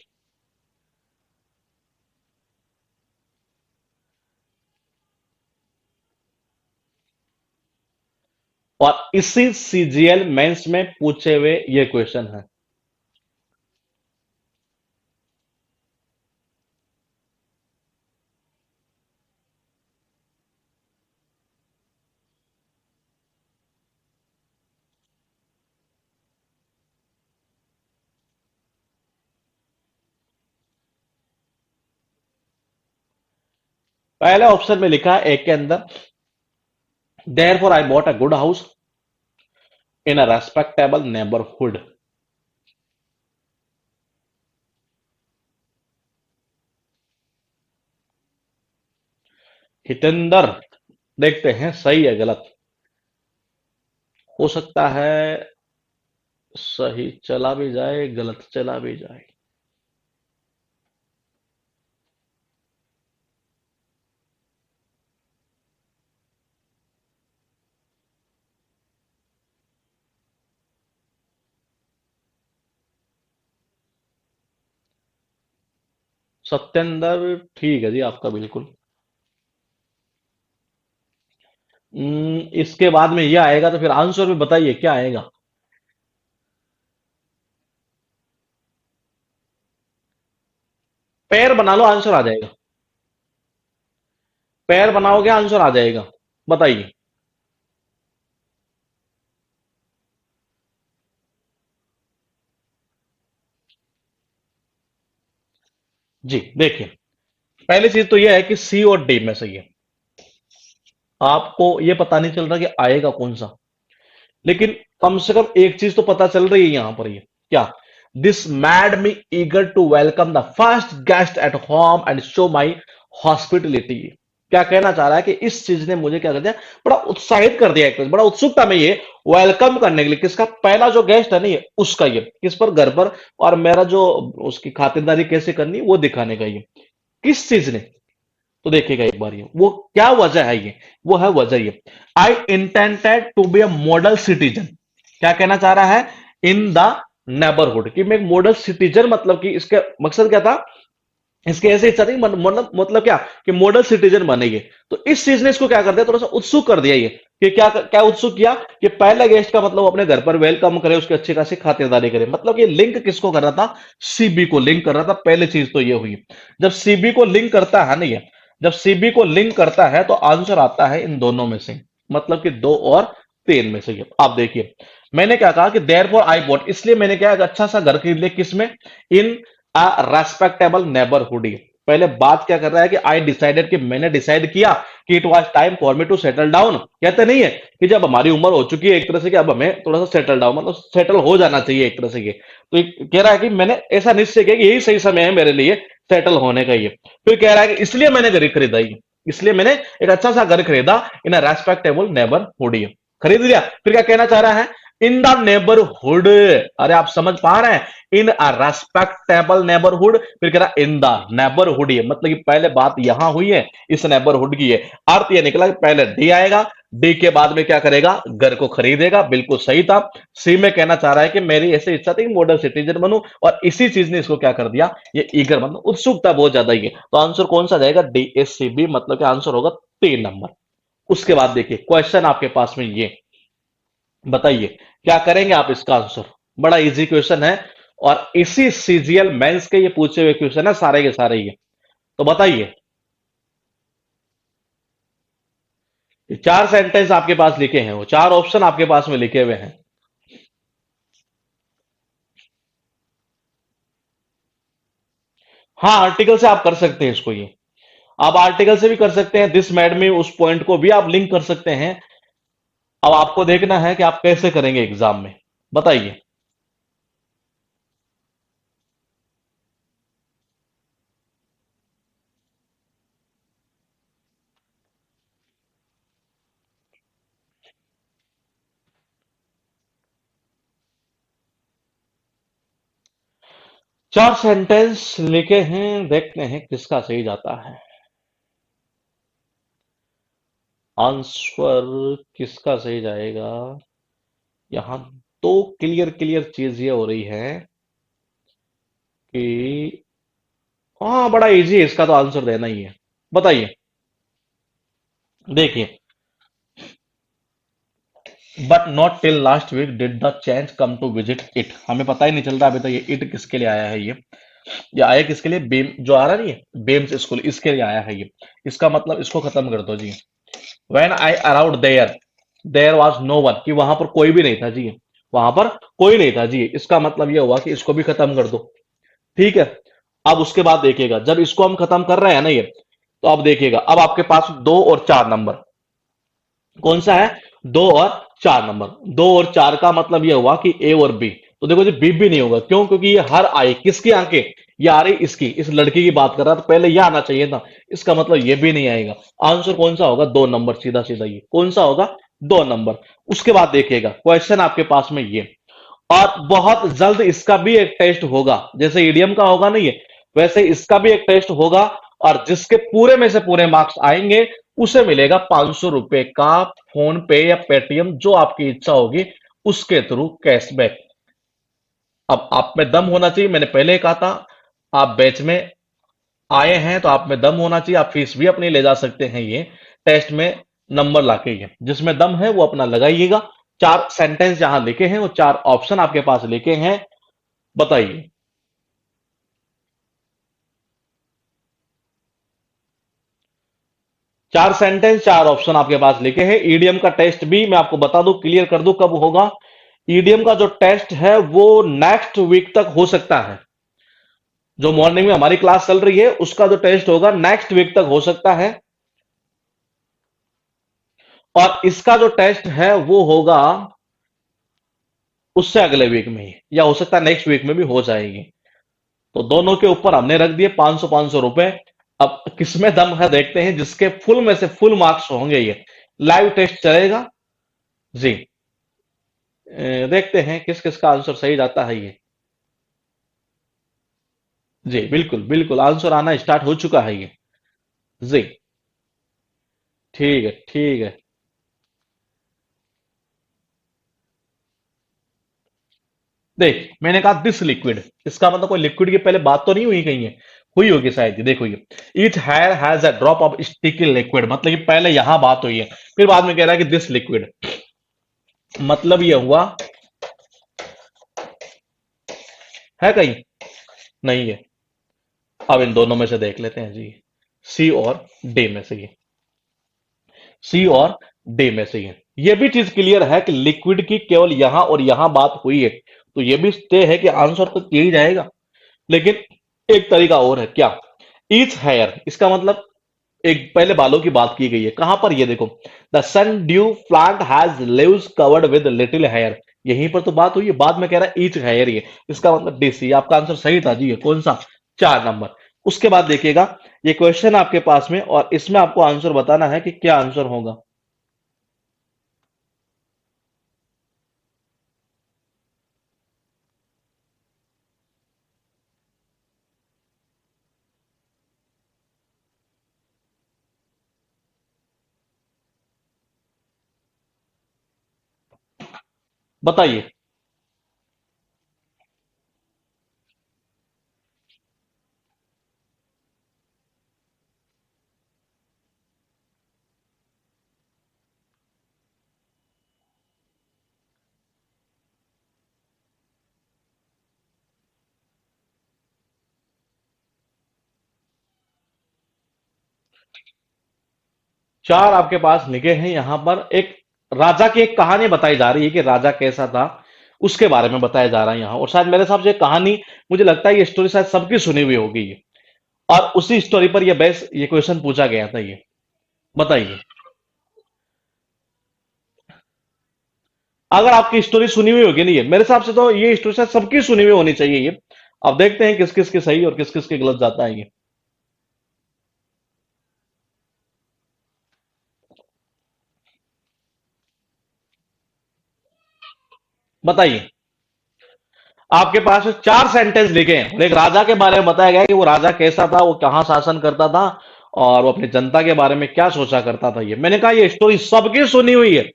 और इसी सीजीएल मेंस में पूछे हुए ये क्वेश्चन है। पहले ऑप्शन में लिखा है एक के अंदर, there for I bought a good house in a respectable neighbourhood. Hitendra, देखते हैं सही है गलत, हो सकता है सही चला भी जाए, गलत चला भी जाए। सत्येंद्र, ठीक है जी आपका बिल्कुल। इसके बाद में ये आएगा तो फिर आंसर भी बताइए क्या आएगा। पैर बना लो, आंसर आ जाएगा। पैर बनाओगे आंसर आ जाएगा। बताइए। जी देखिए, पहली चीज तो यह है कि सी और डी में सही है। आपको ये पता नहीं चल रहा कि आएगा कौन सा, लेकिन कम से कम एक चीज तो पता चल रही है यहां पर, ये क्या, this mad me eager to welcome the first guest at home and show my hospitality. क्या कहना चाह रहा है कि इस चीज ने मुझे क्या कर दिया, बड़ा उत्साहित कर दिया, एक तरह से बड़ा उत्सुक था मैं ये वेलकम करने के लिए, किसका, पहला जो गेस्ट है ना ये उसका, ये किस पर, घर पर, और मेरा जो उसकी खातिरदारी कैसे करनी है वो दिखाने का, ये किस चीज ने। तो देखिएगा एक बार, ये वो क्या वजह है, ये वो है वजह ये, I intended to be a model citizen. क्या कहना चाह रहा है, इन द नेबरहुड, कि मैं एक मॉडल सिटीजन, मतलब कि इसका मकसद क्या था, इसके ऐसे इच्छा थी, मतलब क्या, कि मॉडल सिटीजन बनेंगे। तो इस चीज ने इसको क्या कर दिया, थोड़ा सा उत्सुक कर दिया ये, कि क्या क्या उत्सुक किया, कि पहले गेस्ट का मतलब अपने घर पर वेलकम करे, उसकी अच्छी खासी खातिरदारी करे, मतलब ये लिंक किसको कर रहा था, सीबी को लिंक कर रहा था। पहली चीज तो ये हुई, जब सीबी को लिंक करता है ना ये, जब सीबी को लिंक करता है तो आंसर आता है इन दोनों में से, मतलब कि 2 और 3 में से। ये आप देखिए, मैंने क्या कहा कि देयर फॉर आई बॉट, इसलिए मैंने क्या, एक अच्छा सा घर खरीद लिया, किसमें, इन अ रेस्पेक्टेबल नेबरहुड। पहले बात क्या कर रहा है कि आई डिसाइडेड, कि मैंने डिसाइड किया कि it was time for me to settle down. कहते नहीं है कि जब हमारी उम्र हो चुकी है एक तरह से, कि अब हमें थोड़ा सा सेटल डाउन, मतलब सेटल हो जाना चाहिए एक तरह से ये। तो ये कह रहा है कि मैंने ऐसा निश्चय किया कि यही सही समय है मेरे लिए सेटल होने का ये। तो ये कह रहा है कि इसलिए मैंने घर खरीदा, ये इसलिए मैंने एक अच्छा सा घर खरीदा इन अ रेस्पेक्टेबल नेबरहुड। खरीद लिया, फिर क्या कहना चाह रहा है, इन द नेबरहुड। अरे आप समझ पा रहे हैं, इन अ रेस्पेक्टेबल नेबरहुड, फिर कह रहा इन द नेबरहुड, ये मतलब कि पहले बात यहां हुई है इस नेबरहुड की, है अर्थ ये निकला कि पहले डी आएगा, डी के बाद में क्या करेगा, घर को खरीदेगा, बिल्कुल सही था। सी में कहना चाह रहा है कि मेरी ऐसी इच्छा थी कि मॉडल सिटीजन बनूं, और इसी चीज ने इसको क्या कर दिया, ये ईगर, मतलब उत्सुकता बहुत ज्यादा ही है। तो आंसर कौन सा जाएगा, डी एस सी बी, मतलब कि आंसर होगा 3 नंबर। उसके बाद देखिए क्वेश्चन आपके पास में ये, बताइए क्या करेंगे आप इसका आंसर। बड़ा इजी क्वेश्चन है और इसी सीजीएल मेंस के ये पूछे हुए क्वेश्चन है सारे के सारे ये। तो बताइए, ये चार सेंटेंस आपके पास लिखे हैं, वो चार ऑप्शन आपके पास में लिखे हुए हैं। हाँ, आर्टिकल से आप कर सकते हैं इसको, ये आप आर्टिकल से भी कर सकते हैं, दिस मैड में उस पॉइंट को भी आप लिंक कर सकते हैं। अब आपको देखना है कि आप कैसे करेंगे एग्जाम में, बताइए। चार सेंटेंस लिखे हैं, देखते हैं किसका सही जाता है आंसर, किसका सही जाएगा। यहां तो क्लियर क्लियर चीज ये हो रही है कि हाँ, बड़ा इजी है, इसका तो आंसर देना ही है। बताइए, देखिए, but not till last week did the change come to visit it. हमें पता ही नहीं चलता अभी तो ये इट किसके लिए आया है, ये आया किसके लिए, बेम जो आ रहा नहीं है बेम्स स्कूल, इसके लिए आया है ये। इसका मतलब इसको खत्म कर दो जी। When I around there, there was no one, कि वहां पर कोई भी नहीं था जी, वहां पर कोई नहीं था जी, इसका मतलब ये हुआ कि इसको भी खत्म कर दो। ठीक है। अब उसके बाद देखिएगा, जब इसको हम खत्म कर रहे हैं ना ये, तो अब देखिएगा, अब आपके पास दो और चार नंबर कौन सा है, दो और चार नंबर। दो और चार का मतलब यह हुआ कि ए और बी। तो देखो जी, बी भी नहीं होगा, क्यों, क्योंकि ये हर आई किसकी आंखें, ये आ रही इसकी, इस लड़की की बात कर रहा था, तो पहले यह आना चाहिए था, इसका मतलब ये भी नहीं आएगा। आंसर कौन सा होगा, दो नंबर, सीधा सीधा ये कौन सा होगा, दो नंबर। उसके बाद देखिएगा क्वेश्चन आपके पास में ये, और बहुत जल्द इसका भी एक टेस्ट होगा, जैसे ईडीएम का होगा नहीं है, वैसे इसका भी एक टेस्ट होगा, और जिसके पूरे में से पूरे मार्क्स आएंगे उसे मिलेगा 500 रुपए का फोन पे या पेटीएम, जो आपकी इच्छा होगी उसके थ्रू कैशबैक। अब आप में दम होना चाहिए, मैंने पहले ही कहा था, आप बैच में आए हैं तो आप में दम होना चाहिए, आप फीस भी अपनी ले जा सकते हैं ये टेस्ट में नंबर लाके, ये जिसमें दम है वो अपना लगाइएगा। चार सेंटेंस जहां लिखे हैं वो चार ऑप्शन आपके पास लिखे हैं, बताइए। चार सेंटेंस चार ऑप्शन आपके पास लिखे हैं। ईडीएम का टेस्ट भी मैं आपको बता दूं, क्लियर कर दूं कब होगा। ईडीएम का जो टेस्ट है वो नेक्स्ट वीक तक हो सकता है, जो मॉर्निंग में हमारी क्लास चल रही है उसका जो टेस्ट होगा नेक्स्ट वीक तक हो सकता है, और इसका जो टेस्ट है वो होगा उससे अगले वीक में ही, या हो सकता है नेक्स्ट वीक में भी हो जाएगी। तो दोनों के ऊपर हमने रख दिए 500 500 रुपए। अब किसमें दम है देखते हैं, जिसके फुल में से फुल मार्क्स होंगे, ये लाइव टेस्ट चलेगा जी। देखते हैं किस किस का आंसर सही जाता है ये। जी बिल्कुल बिल्कुल, आंसर आना स्टार्ट हो चुका है ये। जी, ठीक है ठीक है। देख, मैंने कहा दिस लिक्विड, इसका मतलब कोई लिक्विड की पहले बात तो नहीं हुई कहीं है, हुई होगी शायद, ये देखो ये, it here has a drop of sticky liquid, मतलब कि पहले यहां बात हुई है, फिर बाद में कह रहा है कि दिस लिक्विड, मतलब ये हुआ है कहीं, नहीं है। अब इन दोनों में से देख लेते हैं जी, सी और डी में से ये, सी और डी में से ये भी चीज क्लियर है कि लिक्विड की केवल यहां और यहां बात हुई है, तो ये भी तय है कि आंसर तो यही जाएगा। लेकिन एक तरीका और है क्या, ईच हेयर, इसका मतलब एक पहले बालों की बात की गई है, कहां पर, ये देखो, the sun dew plant has leaves covered with little hair, यहीं पर तो बात हुई है, बाद में कह रहा है ईच हेयर, ये इसका मतलब डीसी, आपका आंसर सही था जी, ये कौन सा, चार नंबर। उसके बाद देखिएगा, ये क्वेश्चन आपके पास में, और इसमें आपको आंसर बताना है कि क्या आंसर होगा। बताइए। चार आपके पास लिखे हैं यहां पर। एक राजा की एक कहानी बताई जा रही है कि राजा कैसा था, उसके बारे में बताया जा रहा है यहां। और शायद मेरे हिसाब से ये कहानी, मुझे लगता है ये स्टोरी शायद सबकी सुनी हुई होगी ये। और उसी स्टोरी पर ये बेस ये क्वेश्चन पूछा गया था ये। बताइए। अगर आपकी स्टोरी सुनी हुई होगी नहीं है, मेरे हिसाब से तो ये स्टोरी शायद सबकी सुनी हुई होनी चाहिए ये। अब देखते हैं किस किस की सही और किस किस की गलत जाता है ये। बताइए। आपके पास चार सेंटेंस लिखे हैं और एक राजा के बारे में बताया गया है कि वो राजा कैसा था, वो कहां शासन करता था, और वो अपनी जनता के बारे में क्या सोचा करता था ये। मैंने कहा ये स्टोरी सबकी सुनी हुई है।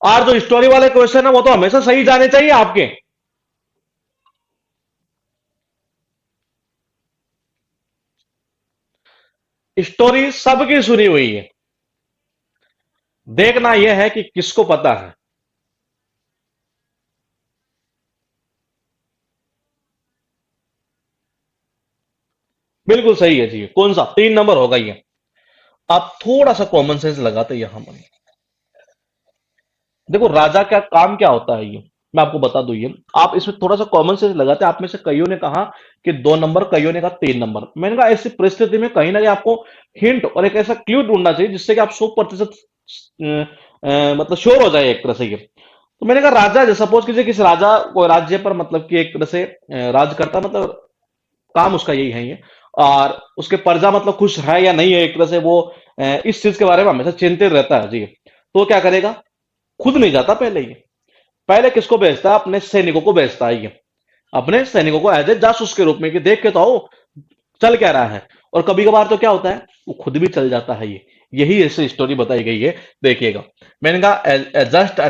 और जो स्टोरी वाले क्वेश्चन है वो तो हमेशा सही जाने चाहिए आपके। स्टोरी सबकी सुनी हुई है। देखना यह है कि किसको पता है। बिल्कुल सही है जी। कौन सा? 3 नंबर होगा ये। आप थोड़ा सा कॉमन सेंस लगाते यहां पर। देखो राजा का काम क्या होता है ये, मैं आपको बता दूं ये। आप इसमें थोड़ा सा कॉमन सेंस लगाते हैं। आप में से कईयों ने कहा कि 2 नंबर, कईयों ने कहा 3 नंबर। मैंने कहा ऐसी परिस्थिति में कहीं ना कहीं आपको हिंट और एक ऐसा क्लू ढूंढना चाहिए जिससे कि आप 100% मतलब श्योर हो जाए एक तरह से ये। तो मैंने कहा राजा, जैसे सपोज कीजिए किसी राजा को राज्य पर मतलब कि एक तरह से राज करता, मतलब काम उसका यही है ये। और उसके प्रजा मतलब खुश है या नहीं है, एक तरह से वो इस चीज के बारे में हमेशा चिंतित रहता है जी। तो वो क्या करेगा? खुद नहीं जाता पहले ये। पहले किसको भेजता है? अपने सैनिकों को भेजता है ये। अपने सैनिकों को एज ए जासूस के रूप में कि देख के तो आओ चल क्या रहा है। और कभी कभार तो क्या होता है, वो खुद भी चल जाता है ये। यही ऐसी स्टोरी बताई गई है। देखिएगा। मैंने कहा जस्ट